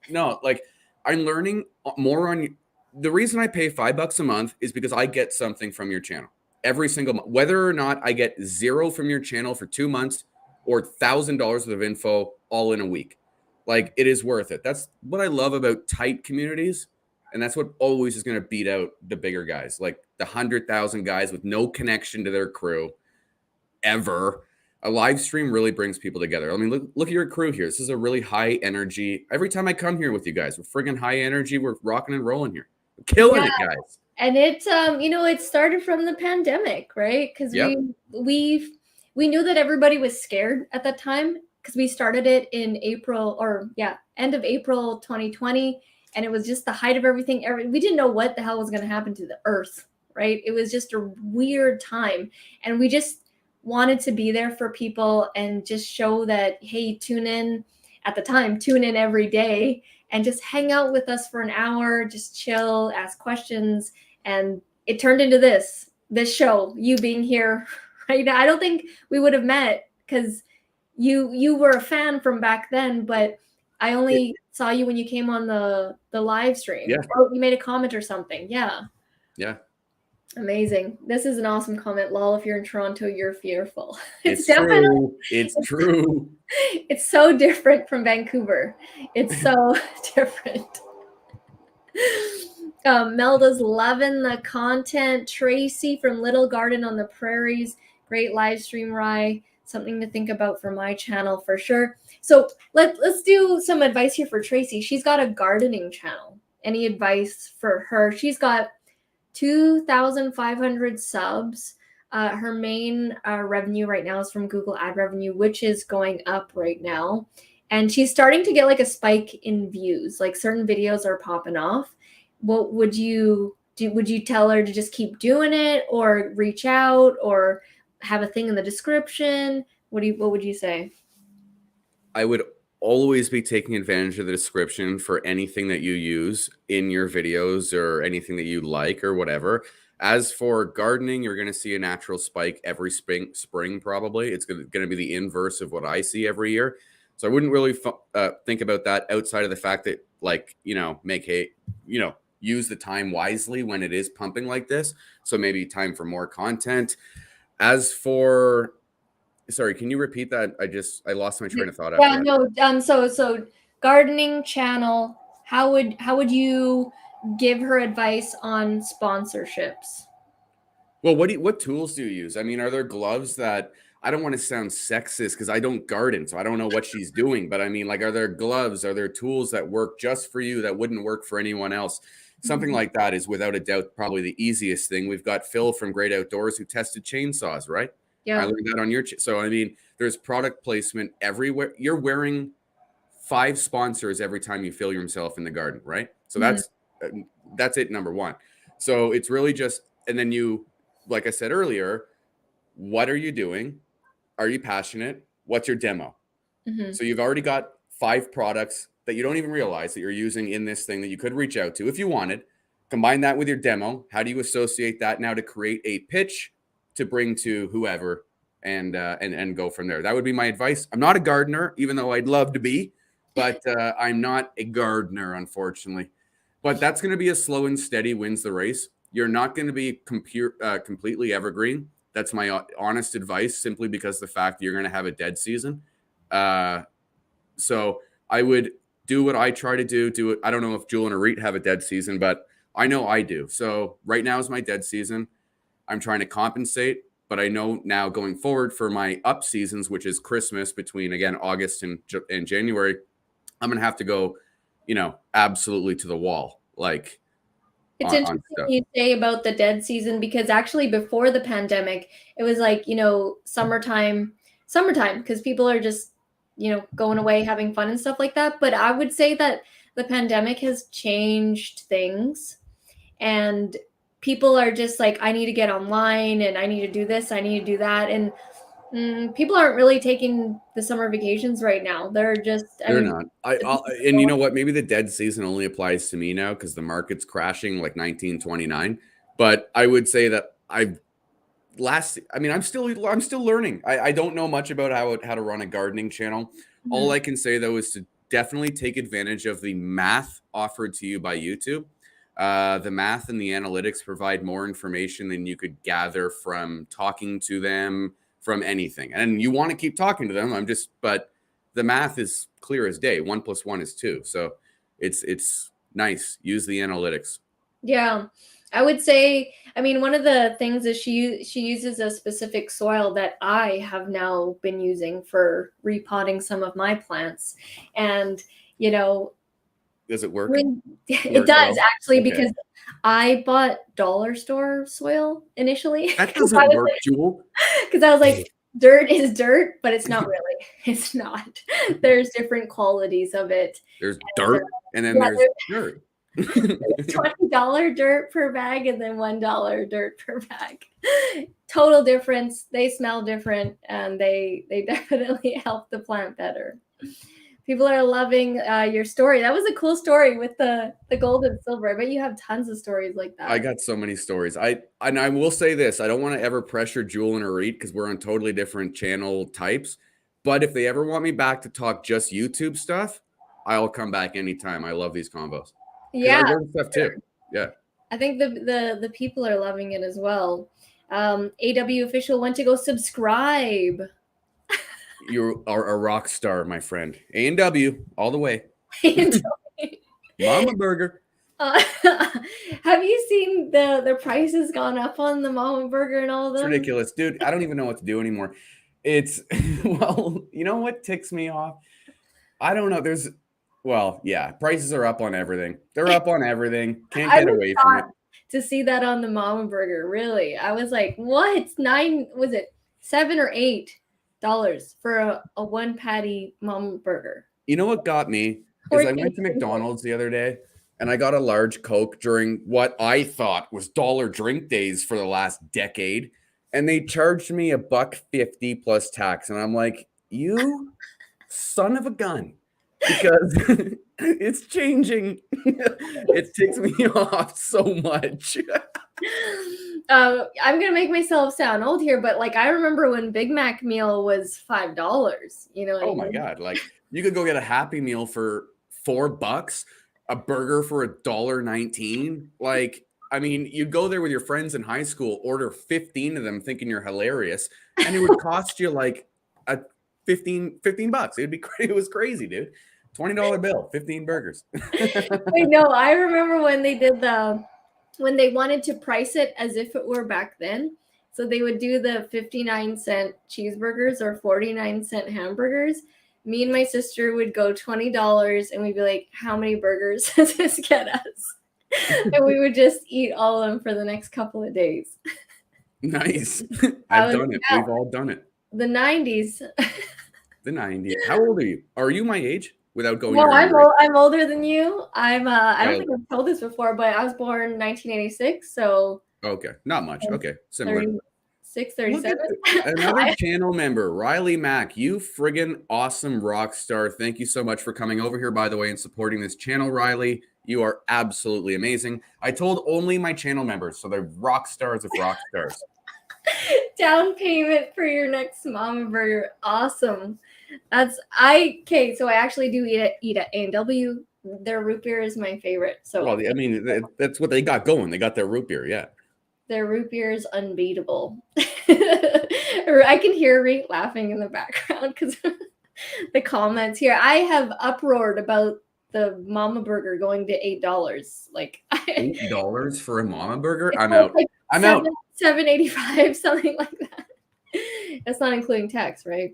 no, like I'm learning more on. The reason I pay $5 a month is because I get something from your channel every single month. Whether or not I get zero from your channel for 2 months or $1,000 worth of info all in a week. Like it is worth it. That's what I love about tight communities. And that's what always is going to beat out the bigger guys, like the 100,000 guys with no connection to their crew ever. A live stream really brings people together. I mean, look at your crew here. This is a really high energy. Every time I come here with you guys, we're friggin' high energy. We're rocking and rolling here. We're killing it, guys. And it, you know, it started from the pandemic, right? Because we knew that everybody was scared at that time because we started it in end of April 2020, and it was just the height of everything. We didn't know what the hell was going to happen to the earth, right? It was just a weird time, and we just wanted to be there for people and just show that, hey, tune in every day and just hang out with us for an hour, just chill, ask questions. And it turned into this show, you being here right now. I don't think we would have met because you were a fan from back then, but I only saw you when you came on the live stream. Yeah. Or you made a comment or something. Yeah. Yeah. Amazing. This is an awesome comment. Lol, if you're in Toronto, you're fearful. It's true. It's true. It's so different from Vancouver. It's so different. Melda's loving the content. Tracy from Little Garden on the Prairies. Great live stream, Rye. Something to think about for my channel for sure. So let's do some advice here for Tracy. She's got a gardening channel. Any advice for her? She's got 2,500 subs. Her main revenue right now is from Google ad revenue, which is going up right now. And she's starting to get like a spike in views. Like certain videos are popping off. What would you do? Would you tell her to just keep doing it, or reach out, or have a thing in the description? What would you say? I would always be taking advantage of the description for anything that you use in your videos or anything that you like or whatever. As for gardening, you're going to see a natural spike every spring probably. It's going to be the inverse of what I see every year. So I wouldn't really think about that outside of the fact that, like, use the time wisely when it is pumping like this. So maybe time for more content. As for Sorry, can you repeat that? I lost my train of thought after Yeah, that. no. So gardening channel. How would you give her advice on sponsorships? Well, what tools do you use? I mean, are there gloves that I don't want to sound sexist because I don't garden, so I don't know what she's doing, but I mean, like, are there gloves? Are there tools that work just for you that wouldn't work for anyone else? Something like that is without a doubt probably the easiest thing. We've got Phil from Great Outdoors who tested chainsaws, right? I Yeah. learned that on so I mean, there's product placement everywhere. You're wearing 5 sponsors every time you fill yourself in the garden, right? So that's it, number one. So it's really just, and then you, like I said earlier, what are you doing? Are you passionate? What's your demo? Mm-hmm. So you've already got 5 products that you don't even realize that you're using in this thing that you could reach out to if you wanted. Combine that with your demo. How do you associate that now to create a pitch to bring to whoever and go from there? That would be my advice. I'm not a gardener, even though I'd love to be, but I'm not a gardener, unfortunately. But that's going to be a slow and steady wins the race. You're not going to be completely evergreen. That's my honest advice, simply because the fact that you're going to have a dead season. So I would do what I try to do it. I don't know if Jewel and Arit have a dead season, but I know I do. So right now is my dead season. I'm trying to compensate, but I know now going forward for my up seasons, which is Christmas between, again, August and January, I'm going to have to go, absolutely to the wall, like It's on interesting stuff. you say about the dead season, because actually before the pandemic, it was like, summertime, because people are just, going away, having fun and stuff like that. But I would say that the pandemic has changed things, and people are just like, I need to get online and I need to do this, I need to do that. And people aren't really taking the summer vacations right now. They're just, I They're mean, not. And you know what? Maybe the dead season only applies to me now because the market's crashing like 1929. But I would say that I'm still learning. I don't know much about how to run a gardening channel. All I can say though is to definitely take advantage of the math offered to you by YouTube. The math and the analytics provide more information than you could gather from talking to them, from anything. And you want to keep talking to them. But the math is clear as day. 1 + 1 is 2. So it's nice. Use the analytics. Yeah, I would say, I mean, one of the things is she uses a specific soil that I have now been using for repotting some of my plants. And, Does it work? it Work does well? actually, Okay. because I bought dollar store soil initially That because I doesn't was work, Jewel. like, dirt is dirt, but it's not really. It's not. There's different qualities of it. There's And, dirt and then yeah, there's dirt. $20 dirt per bag and then $1 dirt per bag. Total difference. They smell different, and they definitely help the plant better. People are loving your story. That was a cool story with the gold and silver. I bet you have tons of stories like I that. got so many stories. I will say this. I don't want to ever pressure Jewel and Arit because we're on totally different channel types. But if they ever want me back to talk just YouTube stuff, I'll come back anytime. I love these combos. Because I Yeah, learn stuff too. Yeah. I think the people are loving it as well. AW official went to go subscribe. You are a rock star, my friend. A&W all the way. And, Mama Burger. have you seen the prices gone up on the Mama Burger and all of It's them? ridiculous. Dude, I don't even know what to do anymore. It's, well, you know what ticks me off? I don't know. Yeah, prices are up on everything. They're up on everything. Can't I get was away from it. shocked to see that on the Mama Burger. Really, I was like, what? Was it $7 or $8 for a one patty Mama Burger? You know what got me is I went to McDonald's the other day and I got a large Coke during what I thought was dollar drink days for the last decade. And they charged me $1.50 plus tax. And I'm like, you son of a gun. Because it's changing. It ticks me off so much. I'm gonna make myself sound old here, but like I remember when Big Mac meal was $5. You know what Oh I my mean? God. Like you could go get a Happy Meal for $4, a burger for $1.19. Like, I mean, you'd go there with your friends in high school, order 15 of them thinking you're hilarious, and it would cost you like a 15 bucks. It was crazy, dude. $20 bill, 15 burgers. Wait, no, I remember when they did when they wanted to price it as if it were back then. So they would do the 59-cent cheeseburgers or 49-cent hamburgers. Me and my sister would go $20 and we'd be like, how many burgers does this get us? And we would just eat all of them for the next couple of days. Nice. I've done it. We've all done it. The 90s. The 90s. How old are you? Are you my age? Without going Well, your I'm older than you. I don't Oh, think I've told this before, but I was born 1986, so okay. Not much. Okay. Similar. 36, Look 37. at another channel member, Riley Mack. You friggin' awesome rock star. Thank you so much for coming over here, by the way, and supporting this channel, Riley. You are absolutely amazing. I told only my channel members, so they're rock stars of rock stars. Down payment for your next Mama Burger. Awesome. Okay, so I actually do eat at A&W. Their root beer is my favorite. So Well, I mean, that's what they got going. They got their root beer, yeah. their root beer is unbeatable. I can hear Reek laughing in the background because the comments here. I have uproared about the Mama Burger going to $8. Like $8 for a Mama Burger? I'm it's out. like I'm out. $7.85, something like that. That's not including tax, right?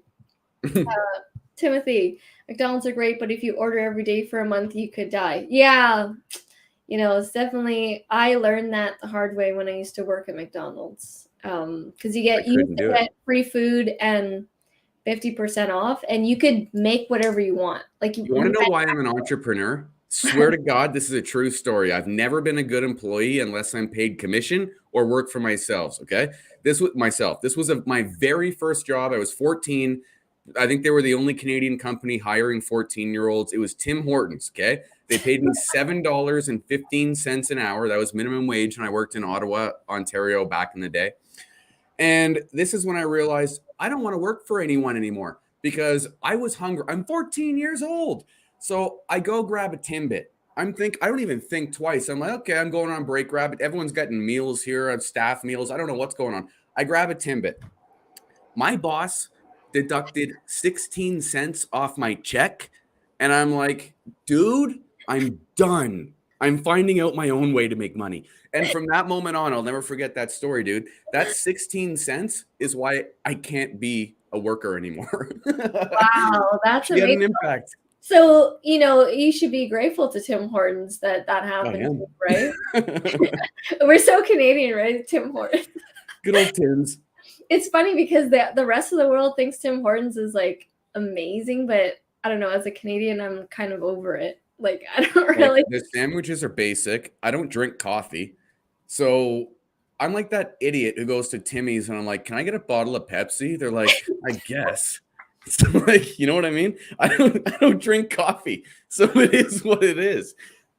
Timothy, McDonald's are great, but if you order every day for a month, you could die. Yeah, it's definitely. I learned that the hard way when I used to work at McDonald's, because you used to get free food and 50% off, and you could make whatever you want. Like You want to know why I'm an entrepreneur? Swear to God, this is a true story. I've never been a good employee unless I'm paid commission or work for myself. Okay, this was myself. This was my very first job. I was 14. I think they were the only Canadian company hiring 14-year-olds. It was Tim Hortons. Okay, they paid me $7.15 an hour. That was minimum wage, and I worked in Ottawa, Ontario, back in the day. And this is when I realized I don't want to work for anyone anymore because I was hungry. I'm 14 years old. So I go grab a Timbit. I don't even think twice. I'm like, okay, I'm going on break, grab it. Everyone's getting meals here. I have staff meals. I don't know what's going on. I grab a Timbit. My boss deducted 16 cents off my check. And I'm like, dude, I'm done. I'm finding out my own way to make money. And from that moment on, I'll never forget that story, dude. That 16 cents is why I can't be a worker anymore. Wow, that's She had an amazing. impact. So, you should be grateful to Tim Hortons that happened, right? We're so Canadian, right? Tim Hortons. Good old Tim's. It's funny because the rest of the world thinks Tim Hortons is like amazing, but I don't know. As a Canadian, I'm kind of over it. Like I don't really. The sandwiches are basic. I don't drink coffee, so I'm like that idiot who goes to Timmy's and I'm like, "Can I get a bottle of Pepsi?" They're like, "I guess." So like, you know what I mean? I don't drink coffee, so it is what it is.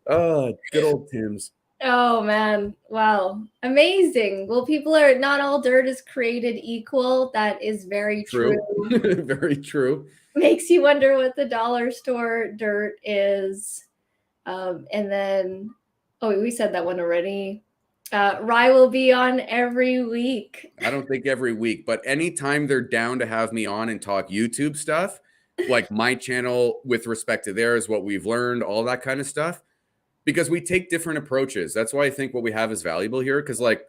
Oh, good old Tim's. Oh man, wow, amazing. Well, people are not all dirt is created equal. That is very true. Very true. Makes you wonder what the dollar store dirt is. And then, we said that one already. Rye will be on every week. I don't think every week, but anytime they're down to have me on and talk YouTube stuff, like my channel with respect to theirs, what we've learned, all that kind of stuff, because we take different approaches. That's why I think what we have is valuable here. Because like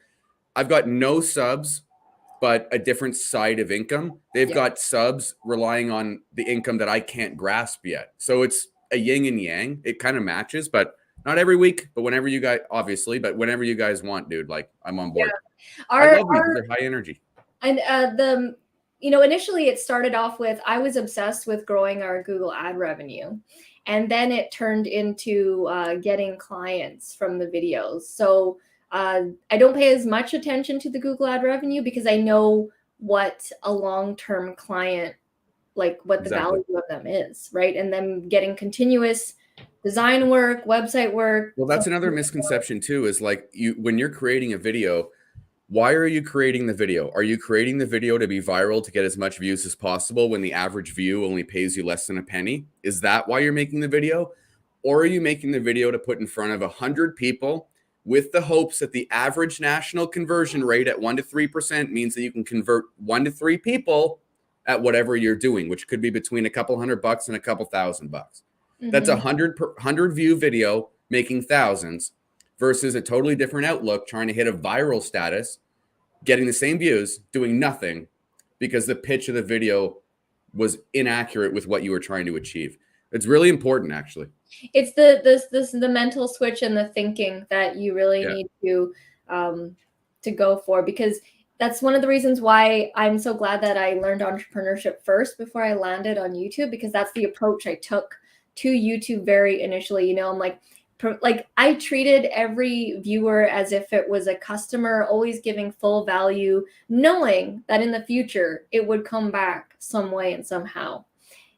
I've got no subs, but a different side of income. They've got subs relying on the income that I can't grasp yet. So it's a yin and yang. It kind of matches, but Not every week, but whenever you guys, obviously, but whenever you guys want, dude, like I'm on board. Yeah. I love these. They're high energy. And initially it started off with, I was obsessed with growing our Google ad revenue. And then it turned into getting clients from the videos. So I don't pay as much attention to the Google ad revenue because I know what a long-term client, like what the value of them is, right? And then getting continuous design work, website work. Well, that's another misconception too, is like when you're creating a video, why are you creating the video? Are you creating the video to be viral to get as much views as possible when the average view only pays you less than a penny? Is that why you're making the video? Or are you making the video to put in front of 100 people with the hopes that the average national conversion rate at 1 to 3% means that you can convert 1 to 3 people at whatever you're doing, which could be between a couple $100 and a couple $1,000. That's a 100 view video making thousands versus a totally different outlook trying to hit a viral status, getting the same views, doing nothing because the pitch of the video was inaccurate with what you were trying to achieve. It's really important, actually. It's the mental switch and the thinking that you really need to go for, because that's one of the reasons why I'm so glad that I learned entrepreneurship first before I landed on YouTube, because that's the approach I took to YouTube very initially. I'm like I treated every viewer as if it was a customer, always giving full value, knowing that in the future it would come back some way and somehow.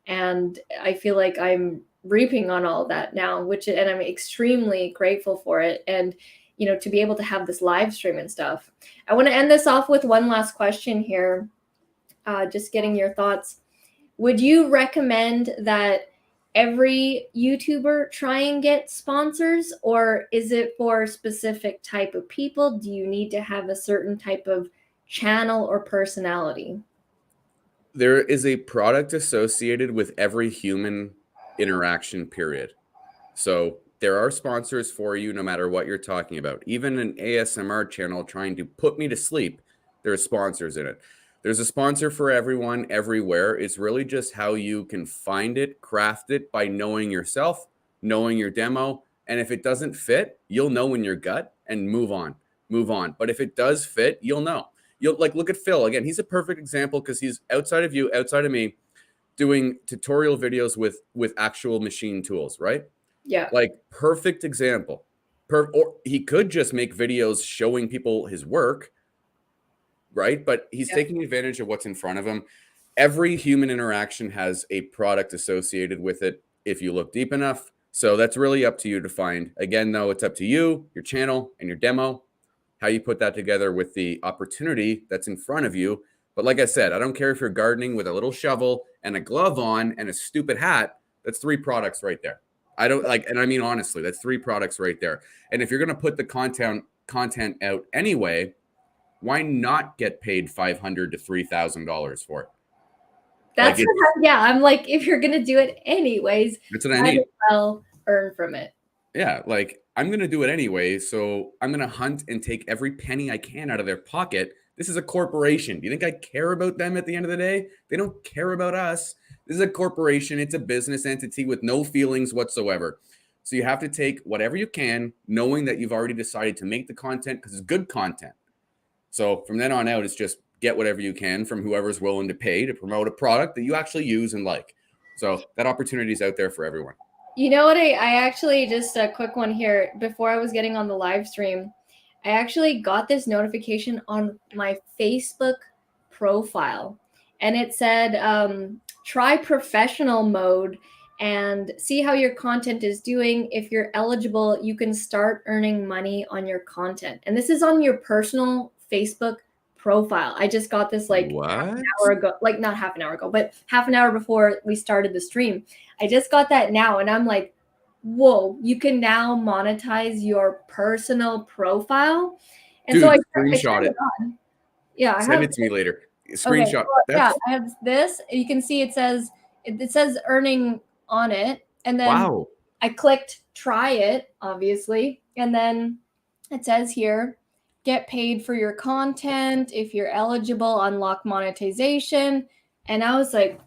And I feel like I'm reaping on all that now, and I'm extremely grateful for it. And, to be able to have this live stream and stuff. I want to end this off with one last question here. Just getting your thoughts. Would you recommend that every YouTuber try and get sponsors, or is it for a specific type of people? Do you need to have a certain type of channel or personality? There is a product associated with every human interaction, period. So there are sponsors for you no matter what you're talking about. Even an ASMR channel trying to put me to sleep, there are sponsors in it. There's a sponsor for everyone, everywhere. It's really just how you can find it, craft it by knowing yourself, knowing your demo. And if it doesn't fit, you'll know in your gut and move on. But if it does fit, you'll know. You'll look at Phil again. He's a perfect example because he's outside of you, outside of me, doing tutorial videos with actual machine tools, right? Yeah. Like perfect example. Or he could just make videos showing people his work, right? But he's taking advantage of what's in front of him. Every human interaction has a product associated with it if you look deep enough. So that's really up to you to find. Again, though, it's up to you, your channel, and your demo, how you put that together with the opportunity that's in front of you. But like I said, I don't care if you're gardening with a little shovel and a glove on and a stupid hat. That's 3 products right there. I don't like, and I mean, honestly, that's 3 products right there. And if you're going to put the content out anyway, why not get paid $500 to $3,000 for it? That's I'm like, if you're going to do it anyways, that's what I need. Well, earn from it. Yeah. Like I'm going to do it anyway. So I'm going to hunt and take every penny I can out of their pocket. This is a corporation. Do you think I care about them at the end of the day? They don't care about us. This is a corporation. It's a business entity with no feelings whatsoever. So you have to take whatever you can, knowing that you've already decided to make the content because it's good content. So from then on out, it's just get whatever you can from whoever's willing to pay to promote a product that you actually use and like. So that opportunity is out there for everyone. You know what? I actually, just a quick one here. Before I was getting on the live stream, I actually got this notification on my Facebook profile. And it said, try professional mode and see how your content is doing. If you're eligible, you can start earning money on your content. And this is on your personal Facebook profile. I just got this like half an hour ago, like not half an hour ago, but half an hour before we started the stream. I just got that now. And I'm like, whoa, you can now monetize your personal profile. And dude, so I screenshot it. Yeah. Send it to me later. Screenshot. Okay. Yeah, I have this. You can see it says earning on it. And then I clicked try it, obviously. And then it says here, get paid for your content. If you're eligible, unlock monetization. And I was like,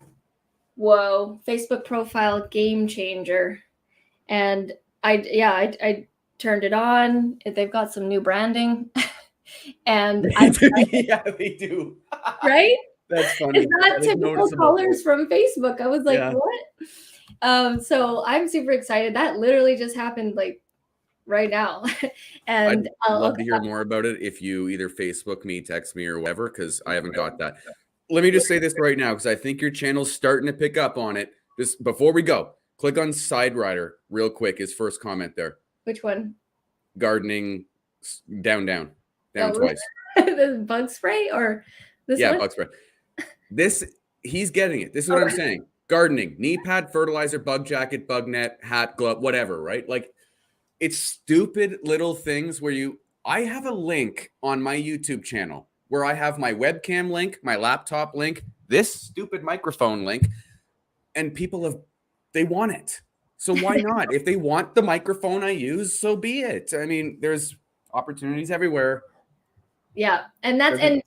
whoa, Facebook profile game changer. And I turned it on. They've got some new branding. And Yeah, they do. right? That's funny. It's not That is typical noticeable. colors from Facebook. I was like, Yeah. what? So I'm super excited. That literally just happened like right now. I'd And love to hear more about it if you either Facebook me, text me, or whatever, because I haven't got that. Let me just say this right now, because I think your channel's starting to pick up on it. Just before we go, click on Side Rider real quick. His first comment there. which one? Gardening down Oh, twice. the bug spray or this Yeah, one? bug spray. He's getting it. This is what I'm saying. Gardening, knee pad, fertilizer, bug jacket, bug net, hat, glove, whatever, right? Like, it's stupid little things where I have a link on my YouTube channel where I have my webcam link, my laptop link, this stupid microphone link, and they want it. So why not? If they want the microphone I use, so be it. I mean, there's opportunities everywhere. Yeah. And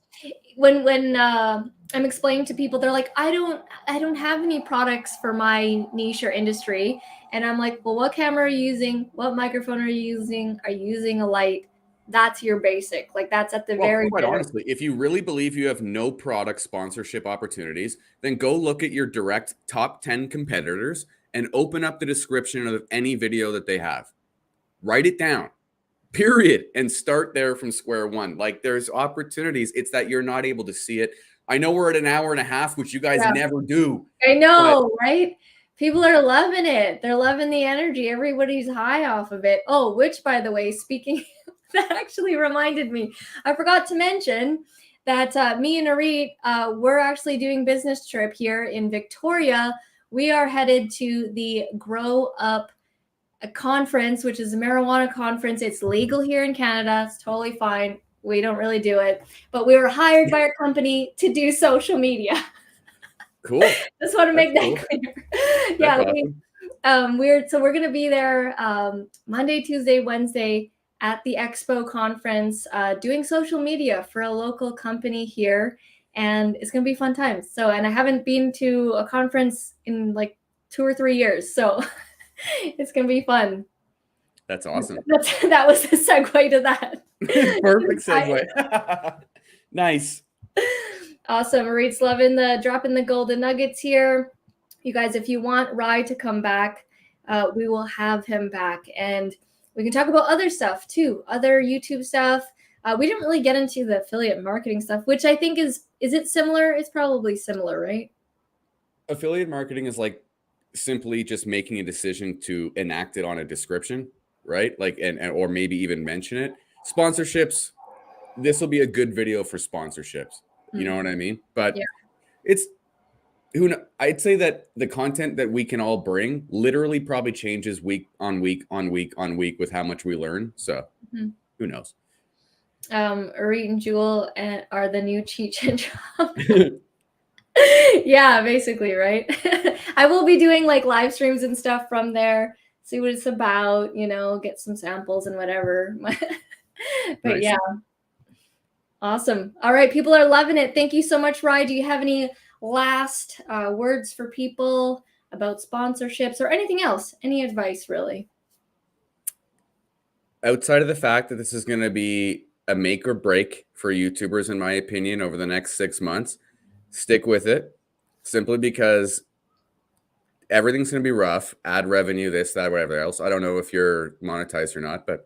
when I'm explaining to people, they're like, I don't have any products for my niche or industry. And I'm like, well, what camera are you using? What microphone are you using? Are you using a light? That's your basic. Like that's at the very quite honestly, if you really believe you have no product sponsorship opportunities, then go look at your direct top 10 competitors and open up the description of any video that they have. Write it down, period, and start there from square one. Like there's opportunities. It's that you're not able to see it. I know we're at an hour and a half, which you guys never do. I know, right? People are loving it. They're loving the energy. Everybody's high off of it. Oh, which, by the way, speaking, that actually reminded me. I forgot to mention that me and Arit, we're actually doing business trip here in Victoria. We are headed to the Grow Up conference, which is a marijuana conference. It's legal here in Canada. It's totally fine. We don't really do it. But we were hired by our company to do social media. Cool. Just want to make that clear. Yeah, awesome. We're gonna be there Monday, Tuesday, Wednesday at the Expo conference, doing social media for a local company here, and it's gonna be fun times. So, and I haven't been to a conference in like 2 or 3 years, so it's gonna be fun. That's awesome. That was the segue to that. Perfect segue. Nice. Awesome. Marit's loving dropping the golden nuggets here. You guys, if you want Rye to come back, we will have him back. And we can talk about other stuff too, other YouTube stuff. We didn't really get into the affiliate marketing stuff, which I think is it similar? It's probably similar, right? Affiliate marketing is like simply just making a decision to enact it on a description, right? Like, or maybe even mention it. Sponsorships, this will be a good video for sponsorships. You know what I mean? But I'd say that the content that we can all bring literally probably changes week on week on week on week with how much we learn. So who knows? Arit and Jewel are the new Cheech and Chong. Yeah, basically, right? I will be doing like live streams and stuff from there, see what it's about, get some samples and whatever. But nice. Yeah. Awesome. All right. People are loving it. Thank you so much, Rye. Do you have any last words for people about sponsorships or anything else? Any advice, really? Outside of the fact that this is going to be a make or break for YouTubers, in my opinion, over the next 6 months, stick with it simply because everything's going to be rough. Ad revenue, this, that, whatever else. I don't know if you're monetized or not, but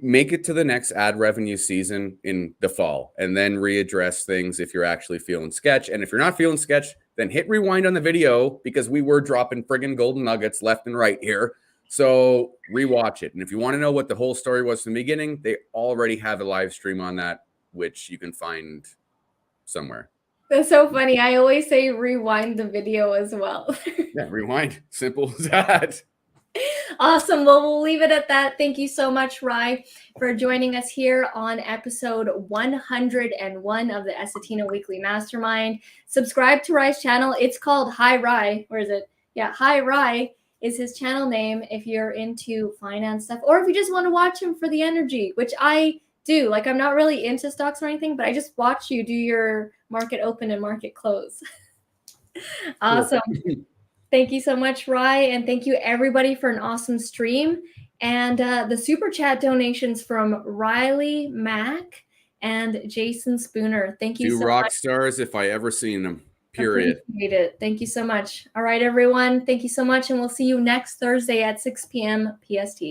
make it to the next ad revenue season in the fall and then readdress things if you're actually feeling sketch. And if you're not feeling sketch, then hit rewind on the video because we were dropping friggin' golden nuggets left and right here. So rewatch it. And if you want to know what the whole story was from the beginning, they already have a live stream on that, which you can find somewhere. That's so funny. I always say rewind the video as well. Yeah, rewind. Simple as that. Awesome. Well, we'll leave it at that. Thank you so much, Rye, for joining us here on episode 101 of the Essetino Weekly Mastermind. Subscribe to Rye's channel. It's called Hi Rye. Where is it? Yeah, Hi Rye is his channel name if you're into finance stuff or if you just want to watch him for the energy, which I do. Like, I'm not really into stocks or anything, but I just watch you do your market open and market close. Awesome. Thank you so much, Rye. And thank you everybody for an awesome stream. And the super chat donations from Riley Mack and Jason Spooner. Thank you Two so rock much. stars if I ever seen them. Period. Appreciate it. Thank you so much. All right, everyone. Thank you so much. And we'll see you next Thursday at 6 p.m. PST.